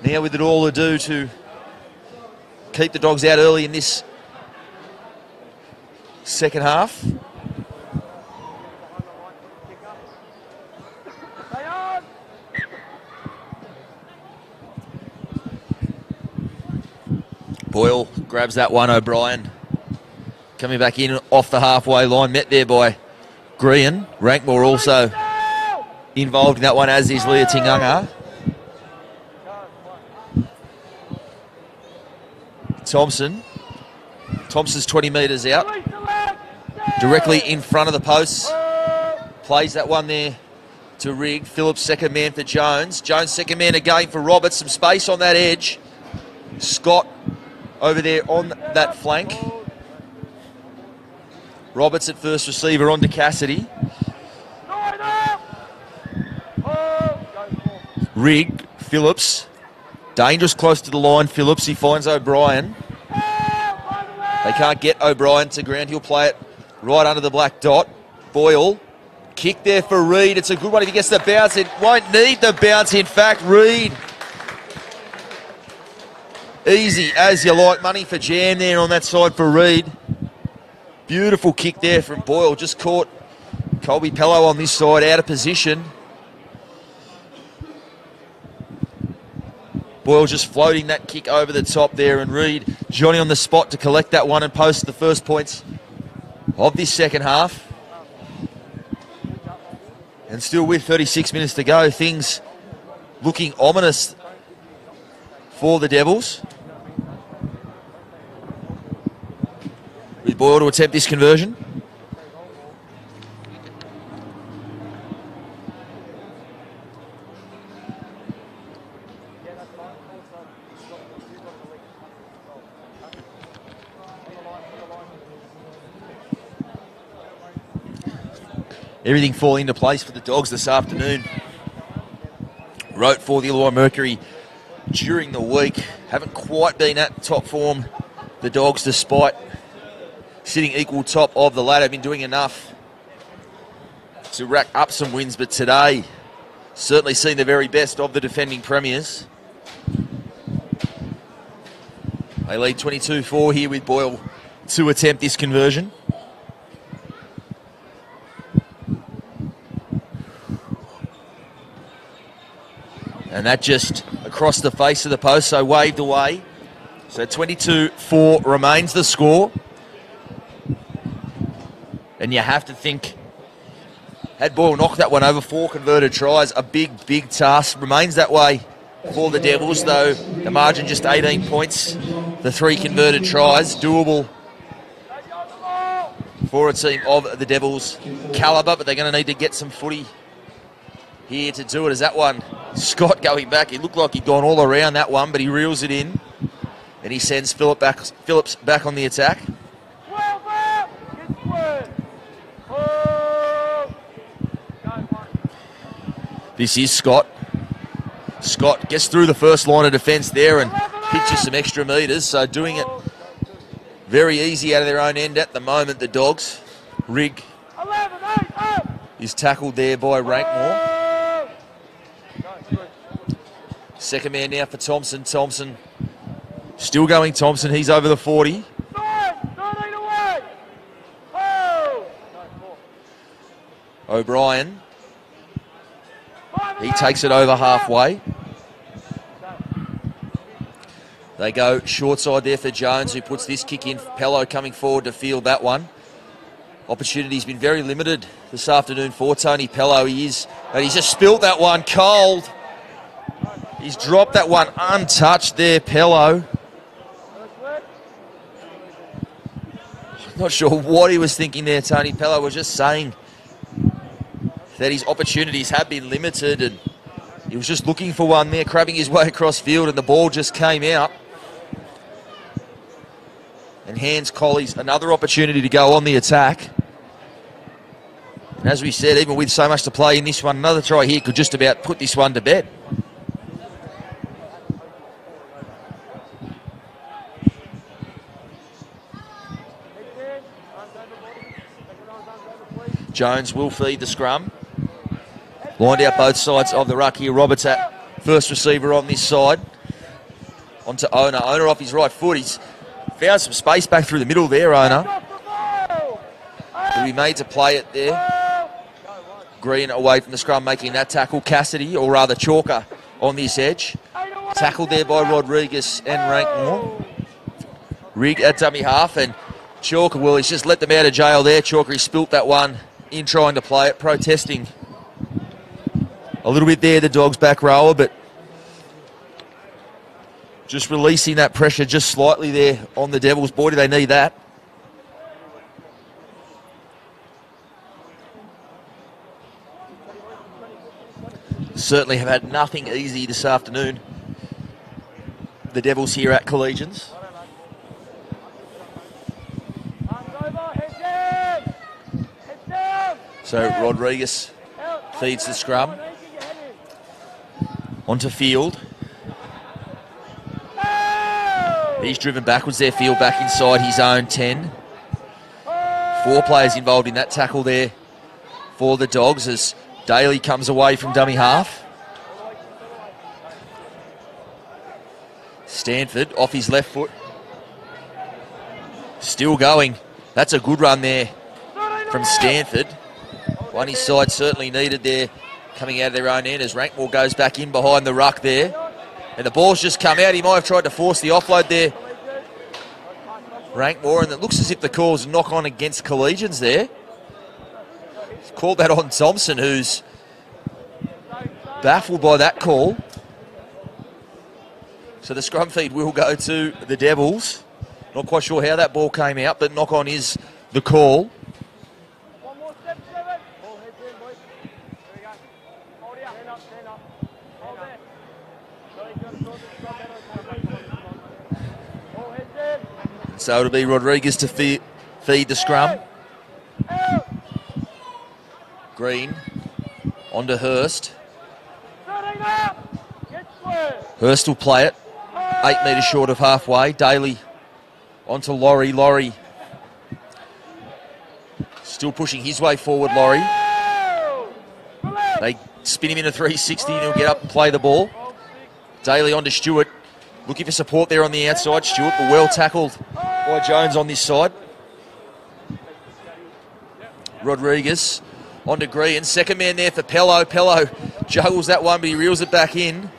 B: now with it all to do to keep the Dogs out early in this second half. Boyle grabs that one, O'Brien. Coming back in off the halfway line, met there by Green. Rankmore also involved in that one, as is Leah Tinganga. Thompson's 20 metres out. Directly in front of the posts. Plays that one there to Rigg. Phillips second man for Jones. Jones second man again for Roberts. Some space on that edge. Scott over there on that flank. Roberts at first receiver on to Cassidy. Rigg, Phillips. Dangerous close to the line, Phillips. He finds O'Brien. They can't get O'Brien to ground. He'll play it right under the black dot. Boyle. Kick there for Reid. It's a good one if he gets the bounce. It won't need the bounce, in fact. Reid. Easy as you like. Money for jam there on that side for Reid. Beautiful kick there from Boyle. Just caught Colby Pello on this side out of position. Boyle just floating that kick over the top there, and Reid, Johnny on the spot to collect that one and post the first points of this second half. And still with 36 minutes to go, things looking ominous for the Devils. With Boyle to attempt this conversion. Everything falling into place for the Dogs this afternoon. Wrote for the Illawarra Mercury during the week. Haven't quite been at top form, the Dogs, despite sitting equal top of the ladder. Been doing enough to rack up some wins, but today certainly seen the very best of the defending premiers. They lead 22-4 here with Boyle to attempt this conversion. And that just across the face of the post, so waved away. So 22-4 remains the score. And you have to think, had Boyle knocked that one over, 4 converted tries, a big, big task. Remains that way for the Devils, though the margin just 18 points. The 3 converted tries, doable for a team of the Devils' calibre, but they're going to need to get some footy here to do it. As that one, Scott going back, it looked like he'd gone all around that one, but he reels it in, and he sends Phillips back on the attack. This is Scott. Scott gets through the first line of defence there and pitches some extra metres, so doing it very easy out of their own end at the moment, the Dogs. Rigg is tackled there by Rankmore. Second man now for Thompson. Thompson still going Thompson. He's over the 40. O'Brien. He takes it over halfway. They go short side there for Jones, who puts this kick in. Pello coming forward to field that one. Opportunity's been very limited this afternoon for Tony Pello. He's just spilt that one cold. He's dropped that one untouched there, Pello. Not sure what he was thinking there, Tony Pello was just saying that his opportunities have been limited, and he was just looking for one there, crabbing his way across field, and the ball just came out. And hands Collies another opportunity to go on the attack. And as we said, even with so much to play in this one, another try here could just about put this one to bed. Jones will feed the scrum. Lined out both sides of the ruck here. Roberts at first receiver on this side. Onto Ona. Ona off his right foot. He's found some space back through the middle there, Ona. He'll be made to play it there. Green away from the scrum, making that tackle. Cassidy, or rather Chalker, on this edge. Tackled there by Rodriguez and Rankmore. Rigg at dummy half, and Chalker, well, he's just let them out of jail there. Chalker, he spilt that one in trying to play it, protesting a little bit there, the Dogs' back rower, but just releasing that pressure just slightly there on the Devils. Boy, do they need that. Certainly have had nothing easy this afternoon, the Devils here at Collegians. So Rodriguez feeds the scrum. Onto field. He's driven backwards there, field back inside his own 10. 4 players involved in that tackle there for the Dogs as Daly comes away from dummy half. Stanford off his left foot. Still going. That's a good run there from Stanford. One his side certainly needed there, coming out of their own end as Rankmore goes back in behind the ruck there. And the ball's just come out. He might have tried to force the offload there, Rankmore, and it looks as if the call's knock on against Collegians there. He's called that on Thompson, who's baffled by that call. So the scrum feed will go to the Devils. Not quite sure how that ball came out, but knock on is the call. So it'll be Rodriguez to feed the scrum. Green onto Hurst. Hurst will play it. 8 metres short of halfway. Daly onto Laurie. Laurie still pushing his way forward, Laurie. They spin him in a 360 and he'll get up and play the ball. Daly onto Stewart. Looking for support there on the outside, Stewart, but well tackled by Jones on this side. Rodriguez onto Green. Second man there for Pello. Pello juggles that one, but he reels it back in.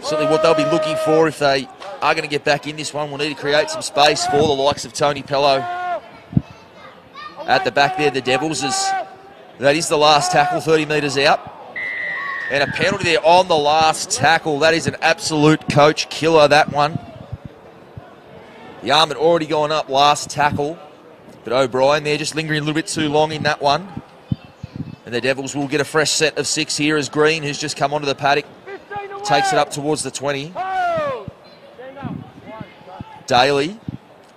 B: Certainly what they'll be looking for if they are going to get back in this one. We'll need to create some space for the likes of Tony Pello. At the back there, the Devils, as that is the last tackle, 30 metres out. And a penalty there on the last tackle. That is an absolute coach killer, that one. The arm had already gone up last tackle, but O'Brien there just lingering a little bit too long in that one. And the Devils will get a fresh set of 6 here as Green, who's just come onto the paddock, takes it up towards the 20. Daly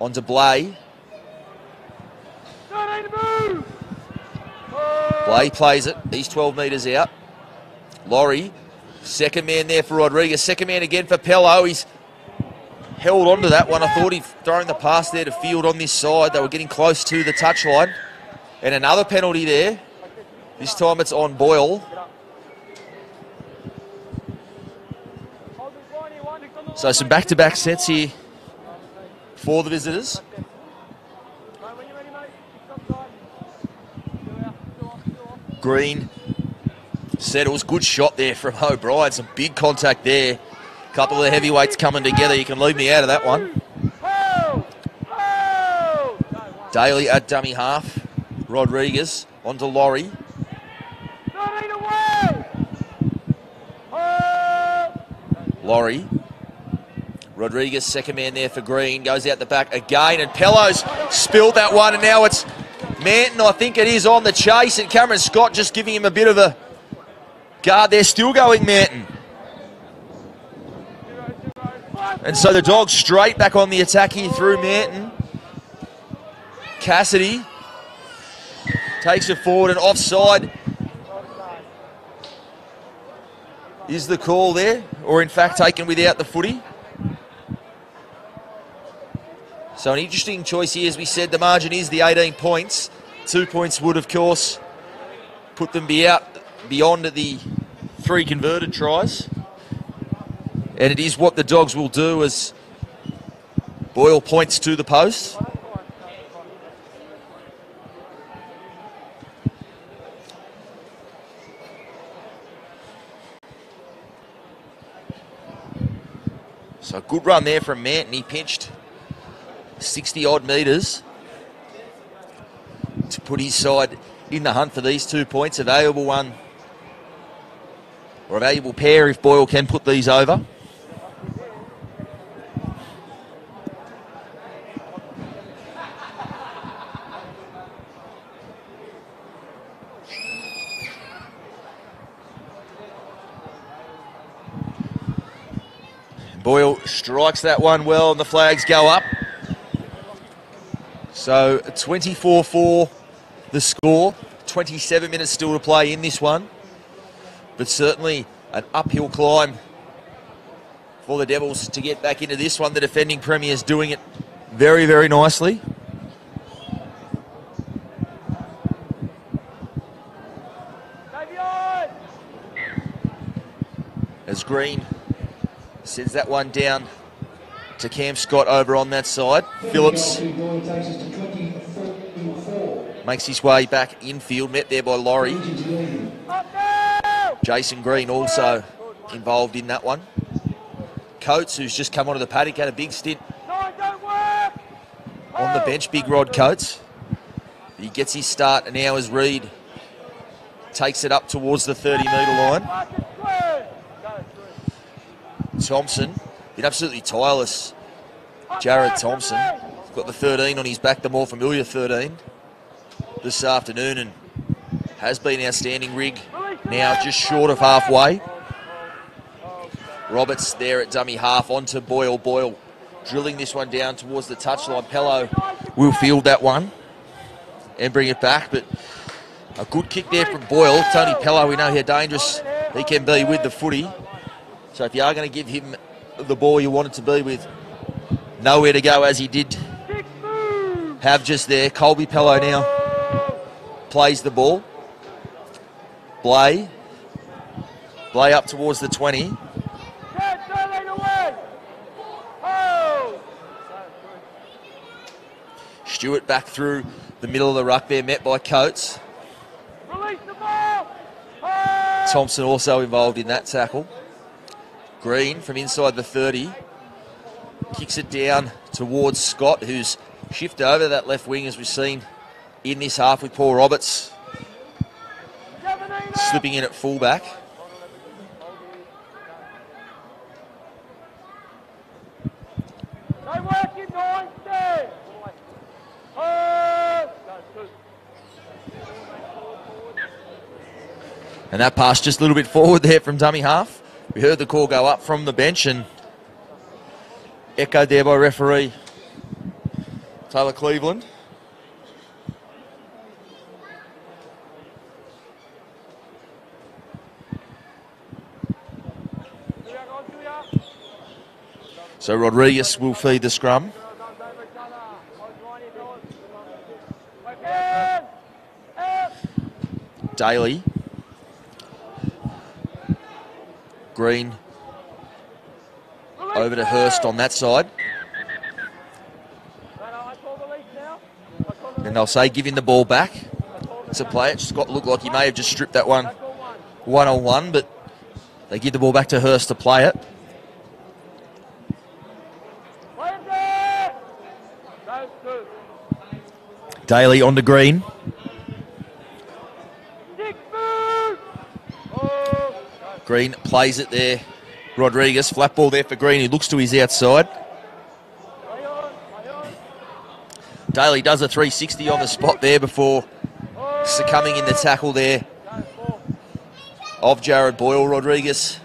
B: onto Blay. Blay plays it. He's 12 metres out. Laurie, second man there for Rodriguez. Second man again for Pello. He's held on to that one. I thought he'd thrown the pass there to field on this side. They were getting close to the touchline. And another penalty there. This time it's on Boyle. So some back-to-back sets here for the visitors. Green settles. Good shot there from O'Brien. Some big contact there. Couple of the heavyweights coming together. You can leave me out of that one. Daly at dummy half. Rodriguez onto Laurie. Laurie. Rodriguez, second man there for Green. Goes out the back again. And Pello's spilled that one. And now it's Manton, I think it is, on the chase. And Cameron Scott just giving him a bit of a guard there. Still going Manton. And so the Dogs straight back on the attack here through Manton. Cassidy takes it forward and offside is the call there, or in fact taken without the footy. So an interesting choice here. As we said, the margin is the 18 points. 2 points would, of course, put them beyond the 3 converted tries. And it is what the Dogs will do as Boyle points to the post. So a good run there from Manton. He pinched 60-odd metres to put his side in the hunt for these 2 points. A valuable one, or a valuable pair if Boyle can put these over. Boyle strikes that one well and the flags go up. So 24-4 the score. 27 minutes still to play in this one. But certainly an uphill climb for the Devils to get back into this one. The defending premier's doing it very, very nicely. As Green sends that one down to Cam Scott over on that side. Phillips makes his way back infield, met there by Laurie. Jason Green also involved in that one. Coates, who's just come onto the paddock, had a big stint on the bench. Big Rod Coates. He gets his start and now as Reed takes it up towards the 30-metre line. Thompson, been absolutely tireless. Jared Thompson, got the 13 on his back, the more familiar 13 this afternoon, and has been outstanding. Rig now just short of halfway. Roberts there at dummy half onto Boyle. Boyle drilling this one down towards the touchline. Pello will field that one and bring it back, but a good kick there from Boyle. Tony Pello, we know how dangerous he can be with the footy. So if you are going to give him the ball you want it to be with, nowhere to go as he did have just there. Colby Pello now plays the ball. Blay Blay up towards the 20. Stewart back through the middle of the ruck there, met by Coates. Thompson also involved in that tackle. Green from inside the 30. Kicks it down towards Scott, who's shifted over that left wing, as we've seen in this half with Paul Roberts slipping in at fullback. And that pass just a little bit forward there from dummy half. We heard the call go up from the bench and echoed there by referee Taylor Cleveland. So Rodriguez will feed the scrum. Daly. Green over to Hurst on that side. And they'll say give him the ball back to play it. Scott looked like he may have just stripped that one one-on-one, but they give the ball back to Hurst to play it. Daly on to Green. Green plays it there. Rodriguez, flat ball there for Green. He looks to his outside. Daly does a 360 on the spot there before succumbing in the tackle there of Jared Boyle. Rodriguez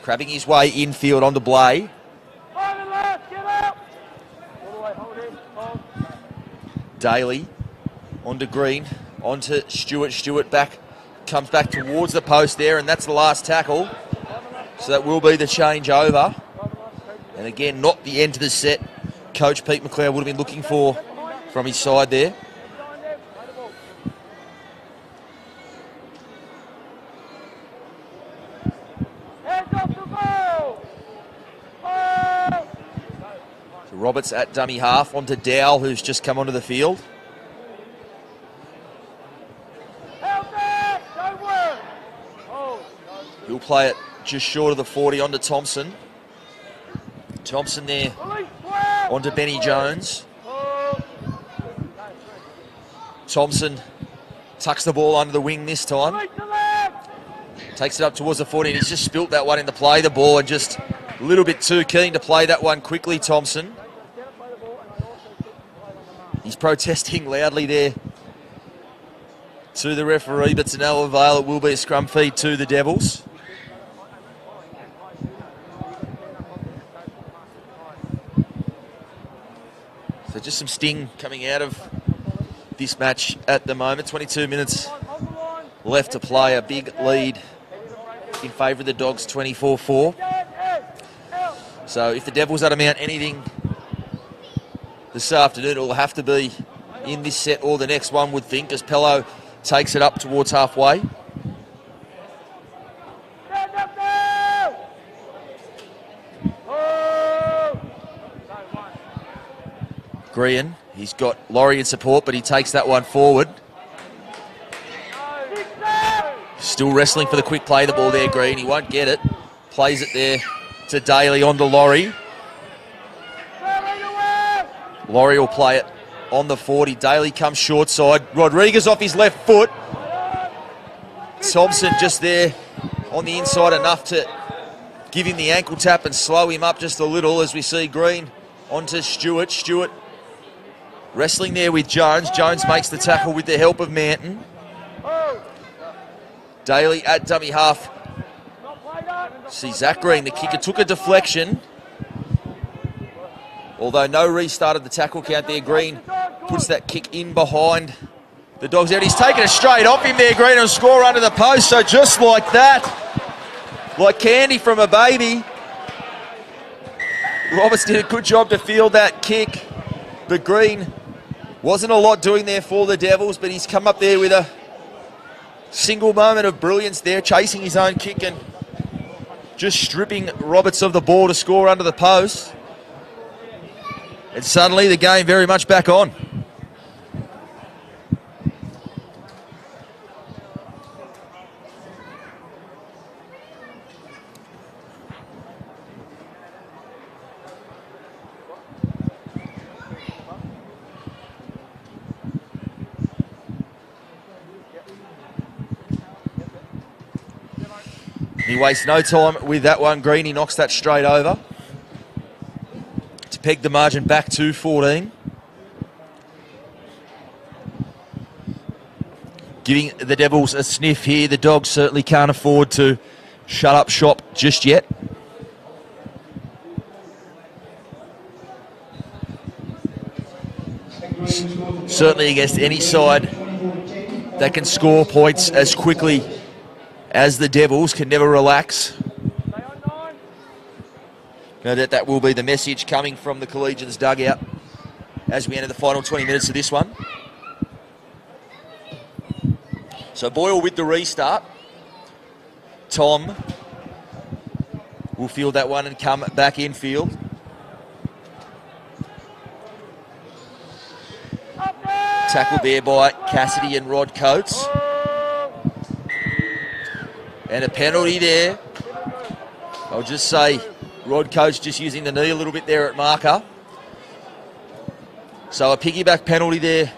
B: crabbing his way infield onto Blay. Daly onto Green, onto Stewart. Stewart back, comes back towards the post there, and that's the last tackle. So that will be the change over. And again, not the end to the set Coach Pete McLeod would have been looking for from his side there. So Roberts at dummy half, onto Dowell, who's just come onto the field. He'll play it just short of the 40 onto Thompson. Thompson there onto Benny Jones. Thompson tucks the ball under the wing this time. Takes it up towards the 40, and he's just spilt that one in the play the ball, and just a little bit too keen to play that one quickly, Thompson. He's protesting loudly there to the referee, but to no avail. It will be a scrum feed to the Devils. So just some sting coming out of this match at the moment. 22 minutes left to play. A big lead in favour of the Dogs, 24-4. So if the Devils are to mount anything this afternoon, it will have to be in this set or the next one, would think, as Pello takes it up towards halfway. Green, he's got Laurie in support, but he takes that one forward. Still wrestling for the quick play, the ball there, Green. He won't get it. Plays it there to Daly, on to Laurie. Laurie will play it on the 40. Daly comes short side. Rodriguez off his left foot. Thompson just there on the inside enough to give him the ankle tap and slow him up just a little, as we see Green onto Stewart. Stewart wrestling there with Jones. Jones makes the tackle with the help of Manton. Daly at dummy half. See Zach Green, the kicker, took a deflection. Although no restart of the tackle count there, Green puts that kick in behind the Dogs out. He's taken it straight off him there, Green, and score under the post. So just like that, like candy from a baby, Roberts did a good job to field that kick. But Green wasn't a lot doing there for the Devils, but he's come up there with a single moment of brilliance there, chasing his own kick and just stripping Roberts of the ball to score under the post. And suddenly the game very much back on. He wastes no time with that one. Green, he knocks that straight over to peg the margin back to 14. Giving the Devils a sniff here. The Dogs certainly can't afford to shut up shop just yet. Certainly against any side that can score points as quickly as the Devils can never relax. No doubt that will be the message coming from the Collegians dugout as we enter the final 20 minutes of this one. So Boyle with the restart. Tom will field that one and come back in field. Tackled there by Cassidy and Rod Coates. And a penalty there. I'll just say Rod Coates just using the knee a little bit there at marker. So a piggyback penalty there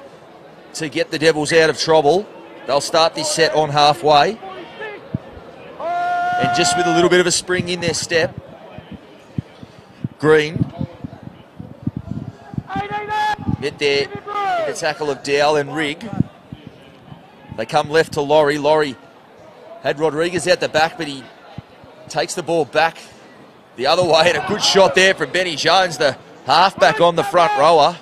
B: to get the Devils out of trouble. They'll start this set on halfway. And just with a little bit of a spring in their step. Green. Met there in the tackle of Dowell and Rigg. They come left to Laurie. Laurie had Rodriguez out the back, but he takes the ball back the other way, and a good shot there from Benny Jones, the halfback on the front rower.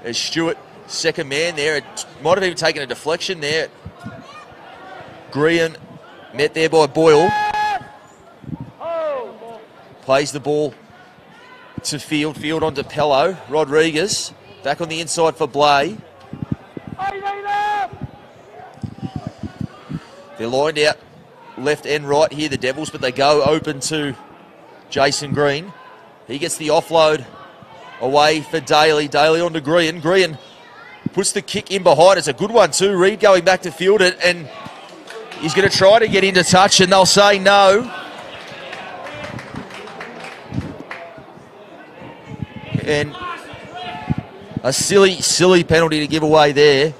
B: As Stewart, second man there, it might have even taken a deflection there. Green met there by Boyle. Plays the ball to Field. Field onto Pello. Rodriguez back on the inside for Blay. They're lined out left and right here, the Devils, but they go open to Jason Green. He gets the offload away for Daly. Daly onto Green. Green puts the kick in behind. It's a good one too. Reed going back to field it, and he's going to try to get into touch, and they'll say no. And a silly penalty to give away there.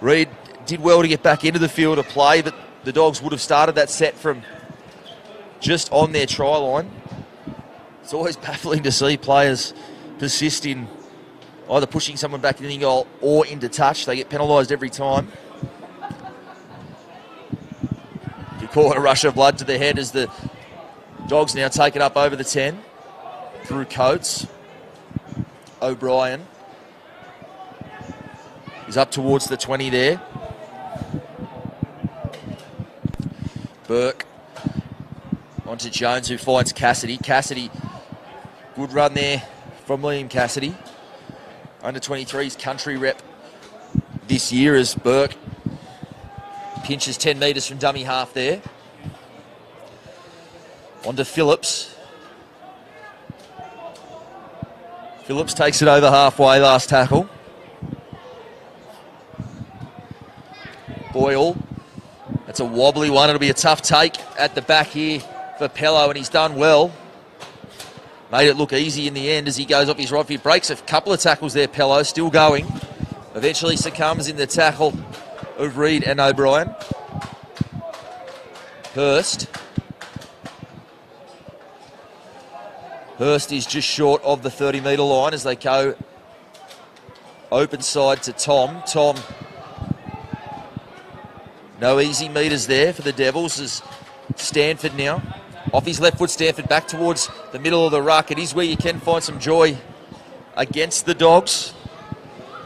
B: Reed did well to get back into the field of play, but the Dogs would have started that set from just on their try line. It's always baffling to see players persist in either pushing someone back into the goal or into touch. They get penalised every time. You call it a rush of blood to the head as the Dogs now take it up over the 10 through Coates. O'Brien is up towards the 20 there. Burke onto Jones, who finds Cassidy. Cassidy, good run there from Liam Cassidy. Under 23's country rep this year as Burke pinches 10 metres from dummy half there. Onto Phillips. Phillips takes it over halfway, last tackle. Boyle. That's a wobbly one. It'll be a tough take at the back here for Pello, and he's done well. Made it look easy in the end as he goes off his right foot. Breaks a couple of tackles there, Pello, still going. Eventually succumbs in the tackle of Reed and O'Brien. Hurst. Hurst is just short of the 30-metre line as they go open side to Tom. Tom, no easy metres there for the Devils as Stanford now. Off his left foot, Stanford back towards the middle of the ruck. It is where you can find some joy against the Dogs.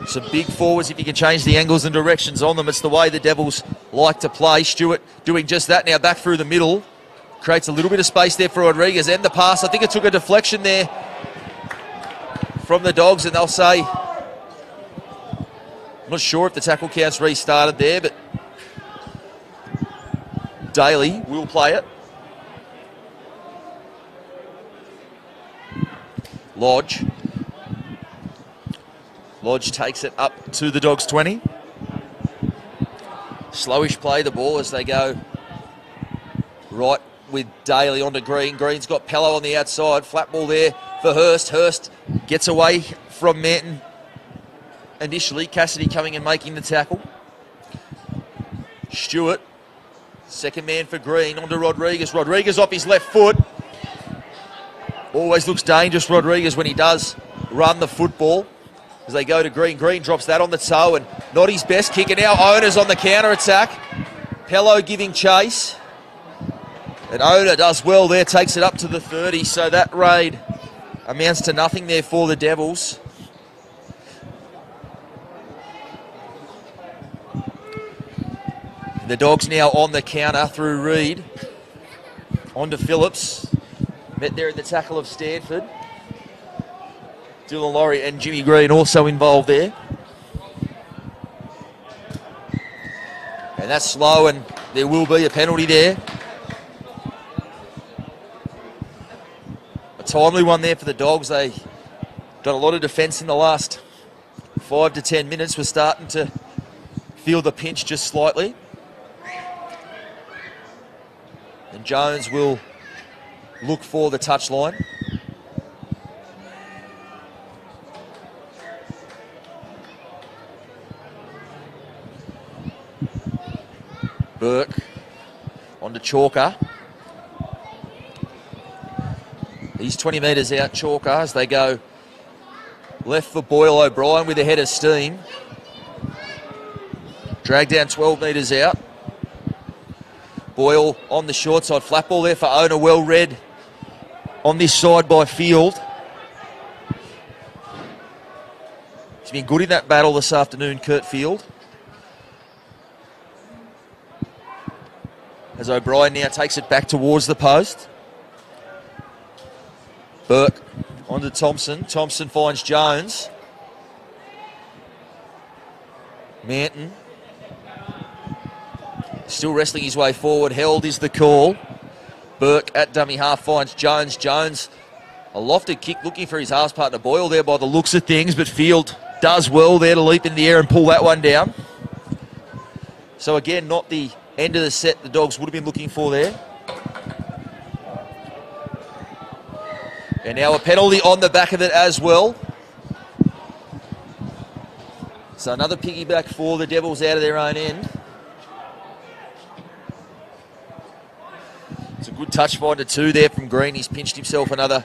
B: Some big forwards, if you can change the angles and directions on them. It's the way the Devils like to play. Stewart doing just that now, back through the middle. Creates a little bit of space there for Rodriguez, and the pass. I think it took a deflection there from the Dogs, and they'll say not sure if the tackle count's restarted there, but Daly will play it. Lodge. Lodge takes it up to the Dogs 20. Slowish play the ball as they go right with Daly onto Green. Green's got Pello on the outside. Flat ball there for Hurst. Hurst gets away from Manton initially. Cassidy coming and making the tackle. Stewart, second man for Green, onto Rodriguez. Rodriguez off his left foot. Always looks dangerous, Rodriguez, when he does run the football. As they go to Green. Green drops that on the toe and not his best kick. And now Ona's on the counter-attack. Pello giving chase. And Ona does well there, takes it up to the 30. So that raid amounts to nothing there for the Devils. The Dogs now on the counter through Reed. On to Phillips. Met there at the tackle of Stanford. Dylan Laurie and Jimmy Green also involved there. And that's slow, and there will be a penalty there. A timely one there for the Dogs. They've done a lot of defence in the last 5 to 10 minutes. We're starting to feel the pinch just slightly. And Jones will look for the touchline. Burke onto Chalker. He's 20 metres out, Chalker, as they go left for Boyle. O'Brien with a head of steam. Drag down 12 metres out. Boyle on the short side. Flat ball there for Ona, well read on this side by Field. He's been good in that battle this afternoon, Kurt Field. As O'Brien now takes it back towards the post. Burke onto Thompson. Thompson finds Jones. Manton still wrestling his way forward. Held is the call. Burke at dummy half finds Jones. Jones, a lofted kick looking for his halves partner Boyle there by the looks of things, but Field does well there to leap in the air and pull that one down. So again, not the end of the set the Dogs would have been looking for there. And now a penalty on the back of it as well. So another piggyback for the Devils out of their own end. It's a good touch finder too there from Green. He's pinched himself another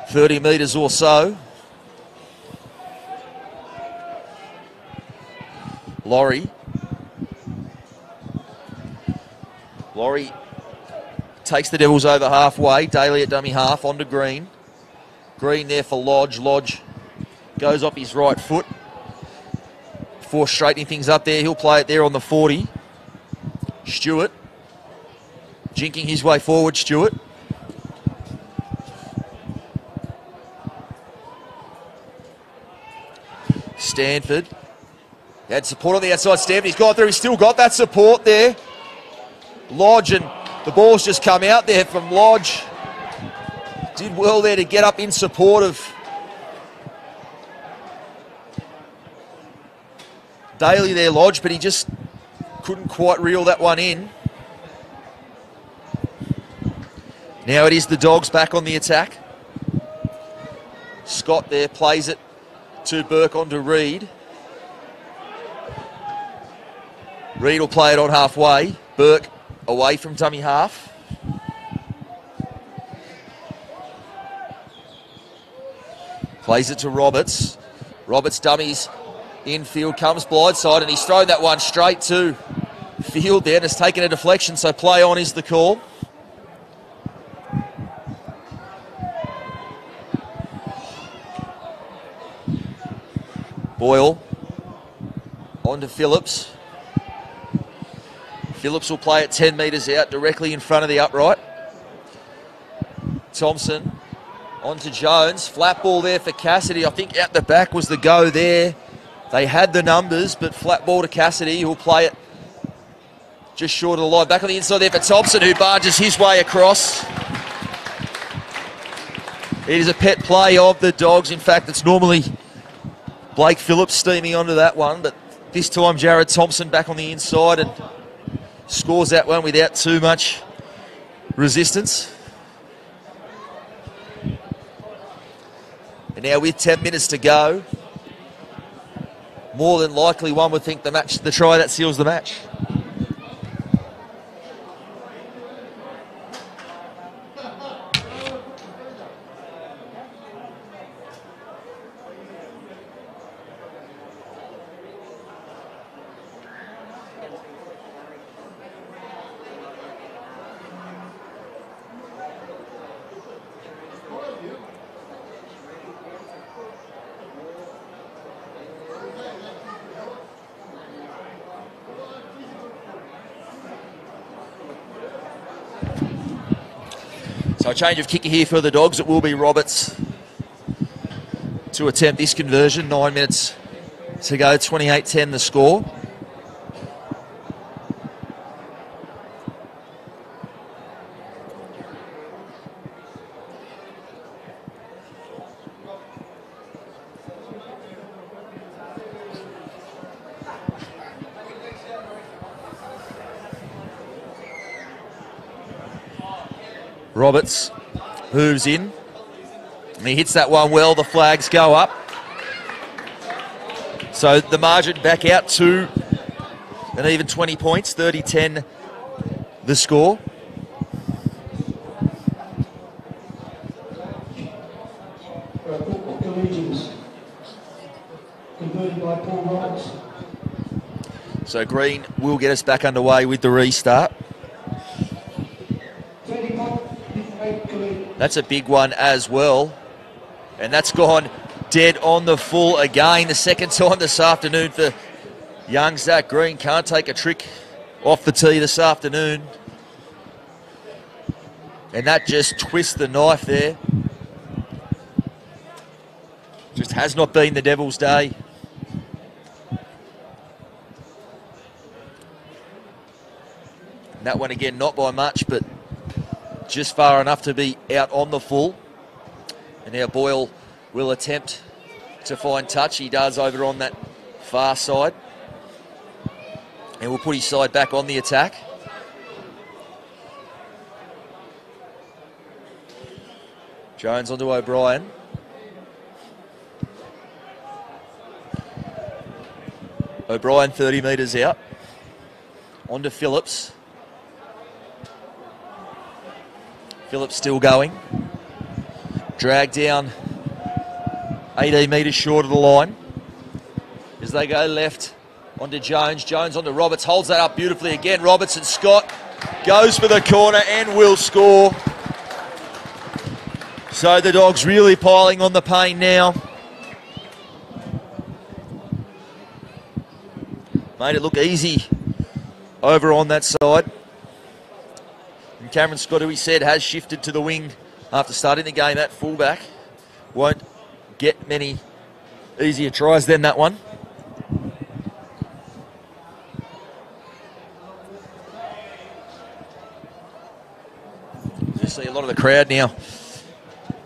B: 30 metres or so. Laurie takes the Devils over halfway. Daly at dummy half, onto Green. Green there for Lodge. Lodge goes off his right foot. Before straightening things up there, he'll play it there on the 40. Stewart. Jinking his way forward, Stewart. Stanford. He had support on the outside. Stanford, he's gone through. He's still got that support there. Lodge, and the ball's just come out there from Lodge. Did well there to get up in support of Daly there, Lodge, but he just couldn't quite reel that one in. Now it is the Dogs back on the attack. Scott there plays it to Burke onto Reed. Reed will play it on halfway. Burke away from dummy half. Plays it to Roberts. Roberts dummies infield, comes blindside, and he's thrown that one straight to Field there and has taken a deflection, so play on is the call. Boyle on to Phillips. Phillips will play it 10 metres out, directly in front of the upright. Thompson on to Jones. Flat ball there for Cassidy. I think out the back was the go there They had the numbers, but flat ball to Cassidy, who'll play it just short of the line. Back on the inside there for Thompson, who barges his way across. It is a pet play of the Dogs. In fact, it's normally Blake Phillips steaming onto that one, but this time Jared Thompson back on the inside and scores that one without too much resistance. And now with 10 minutes to go, more than likely one would think the try that seals the match. So a change of kicker here for the Dogs. It will be Roberts to attempt this conversion. 9 minutes to go, 28-10 the score. Roberts moves in, and he hits that one well. The flags go up. So the margin back out to an even 20 points, 30-10 the score.
C: Collegians, converted by Paul Roberts.
B: So Green will get us back underway with the restart. That's a big one as well. And that's gone dead on the full again. The second time this afternoon for young Zach Green. Can't take a trick off the tee this afternoon. And that just twists the knife there. Just has not been the Devil's day. And that one again, not by much, but just far enough to be out on the full. And now Boyle will attempt to find touch. He does over on that far side. And will put his side back on the attack. Jones onto O'Brien. O'Brien 30 metres out. Onto Phillips. Phillips still going. Drag down 18 metres short of the line. As they go left onto Jones. Jones onto Roberts. Holds that up beautifully again. Roberts and Scott goes for the corner and will score. So the Dogs really piling on the pain now. Made it look easy over on that side. And Cameron Scott, who he said has shifted to the wing after starting the game at fullback, won't get many easier tries than that one. You see a lot of the crowd now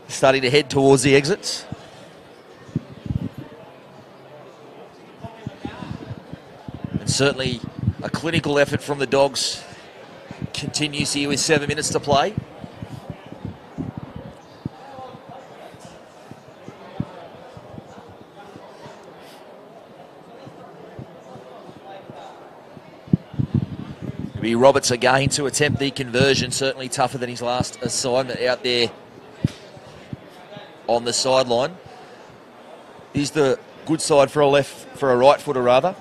B: starting to head towards the exits. And certainly a clinical effort from the Dogs continues here with 7 minutes to play. It'll be Roberts again to attempt the conversion, certainly tougher than his last assignment out there on the sideline. Is the good side for a right footer rather.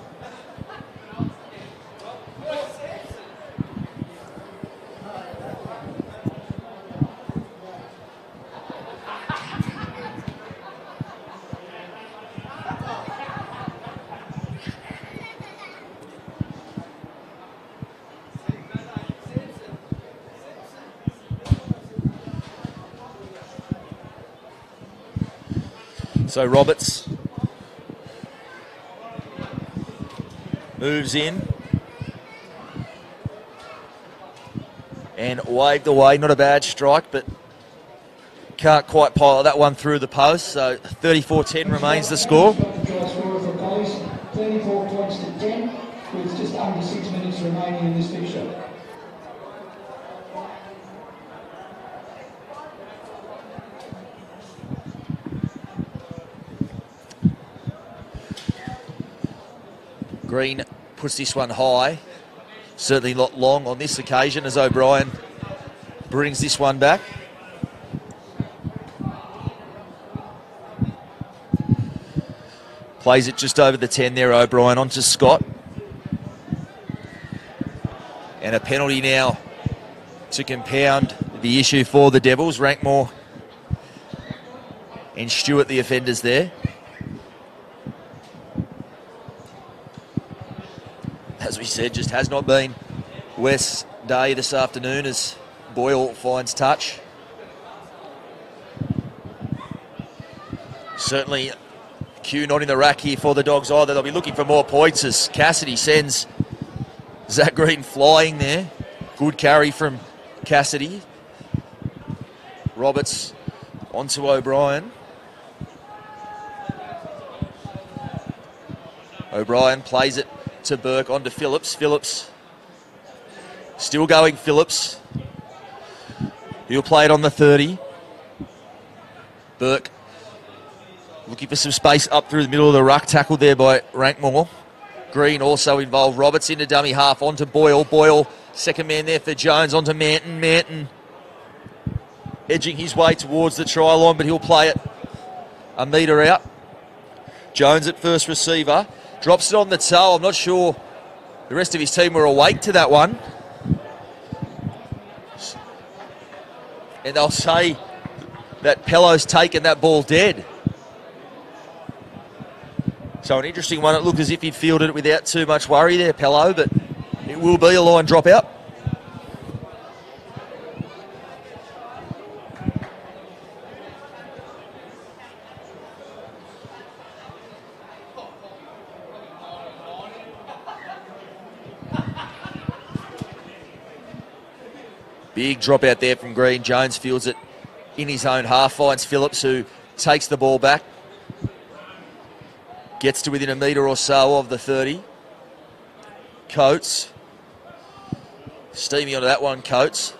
B: So Roberts moves in and waved away. Not a bad strike, but can't quite pilot that one through the post. So 34-10 remains the score.
C: 34 points to 10, with just under 6 minutes remaining in this fixture.
B: Green puts this one high. Certainly not long on this occasion as O'Brien brings this one back. Plays it just over the 10 there, O'Brien onto Scott. And a penalty now to compound the issue for the Devils. Rankmore and Stewart the offenders there. As we said, just has not been West's day this afternoon as Boyle finds touch. Certainly Q not in the rack here for the Dogs either. They'll be looking for more points as Cassidy sends Zach Green flying there. Good carry from Cassidy. Roberts onto O'Brien. O'Brien plays it to Burke, onto Phillips. Phillips still going. Phillips. He'll play it on the 30. Burke looking for some space up through the middle of the ruck. Tackled there by Rankmore. Green also involved. Roberts into dummy half, onto Boyle. Boyle, second man there for Jones, onto Manton. Manton edging his way towards the try line, but he'll play it a metre out. Jones at first receiver. Drops it on the toe. I'm not sure the rest of his team were awake to that one. And they'll say that Pello's taken that ball dead. So an interesting one. It looked as if he'd fielded it without too much worry there, Pello, but it will be a line drop out. Big drop out there from Green. Jones fields it in his own half, finds Phillips, who takes the ball back. Gets to within a metre or so of the 30. Coates. Steamy onto that one, Coates.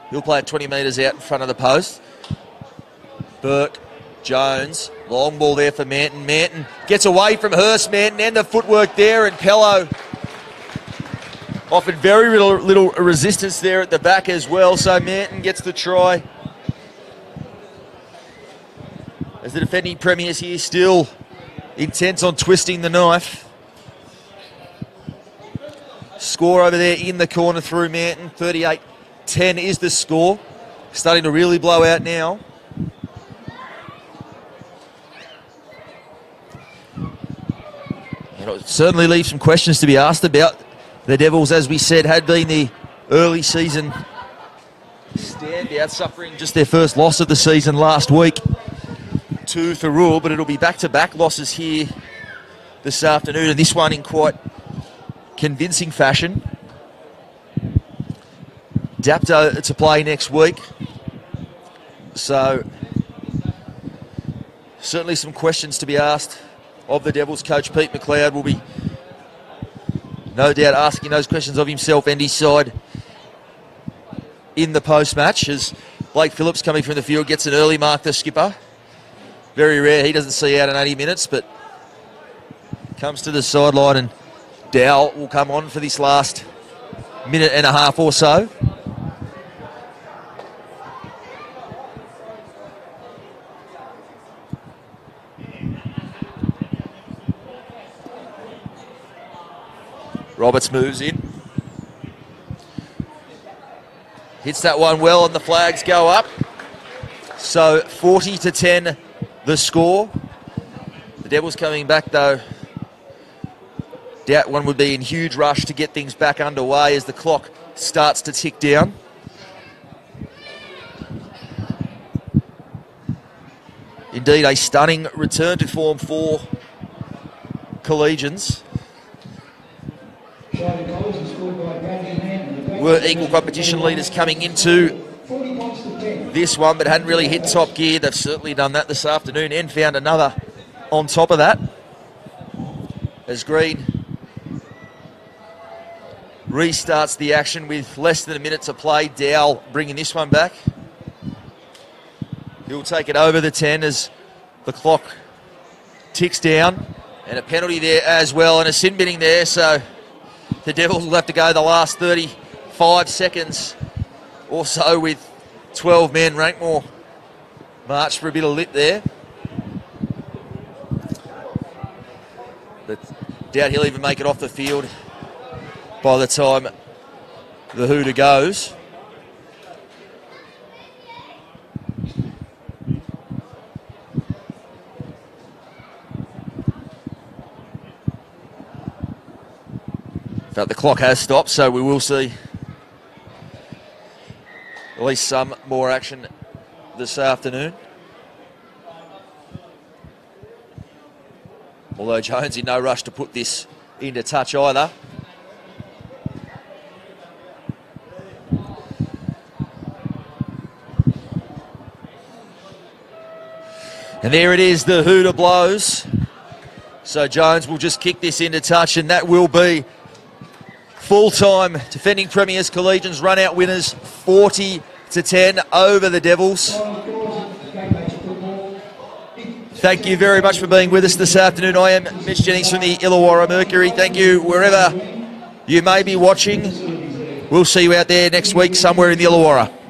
B: He'll play it 20 metres out in front of the post. Burke, Jones, long ball there for Manton. Manton gets away from Hurst. Manton and the footwork there, and Pello offered very little resistance there at the back as well, so Manton gets the try. As the defending premiers here still intent on twisting the knife. Score over there in the corner through Manton. 38-10 is the score. Starting to really blow out now. And it certainly leaves some questions to be asked about. The Devils, as we said, had been the early season standout, suffering just their first loss of the season last week to Thurul, but it'll be back-to-back losses here this afternoon, and this one in quite convincing fashion. Dapto to play next week, so certainly some questions to be asked of the Devils. Coach Pete McLeod will be no doubt asking those questions of himself and his side in the post-match, as Blake Phillips, coming from the field, gets an early mark, the skipper. Very rare he doesn't see out in 80 minutes, but comes to the sideline, and Dow will come on for this last minute and a half or so. Roberts moves in. Hits that one well, and the flags go up. So 40-10 the score. The Devils coming back though. Doubt one would be in huge rush to get things back underway as the clock starts to tick down. Indeed, a stunning return to form for Collegians.
C: Shire Collegians scored by Bradley Mann.
B: Were equal competition leaders coming into
C: 40 points to 10.
B: this one, but hadn't really hit top gear. They've certainly done that this afternoon and found another on top of that. As Green restarts the action with less than a minute to play. Dowell bringing this one back. He'll take it over the 10 as the clock ticks down. And a penalty there as well, and a sin binning there, so the Devils will have to go the last 35 seconds or so with 12 men. Rankmore marched for a bit of lip there. But doubt he'll even make it off the field by the time the hooter goes. In fact, the clock has stopped, so we will see at least some more action this afternoon. Although Jones in no rush to put this into touch either. And there it is, the hooter blows. So Jones will just kick this into touch, and that will be full-time defending premiers Collegians run-out winners 40-10 over the Devils. Thank you very much for being with us this afternoon. I am Mitch Jennings from the Illawarra Mercury. Thank you wherever you may be watching. We'll see you out there next week somewhere in the Illawarra.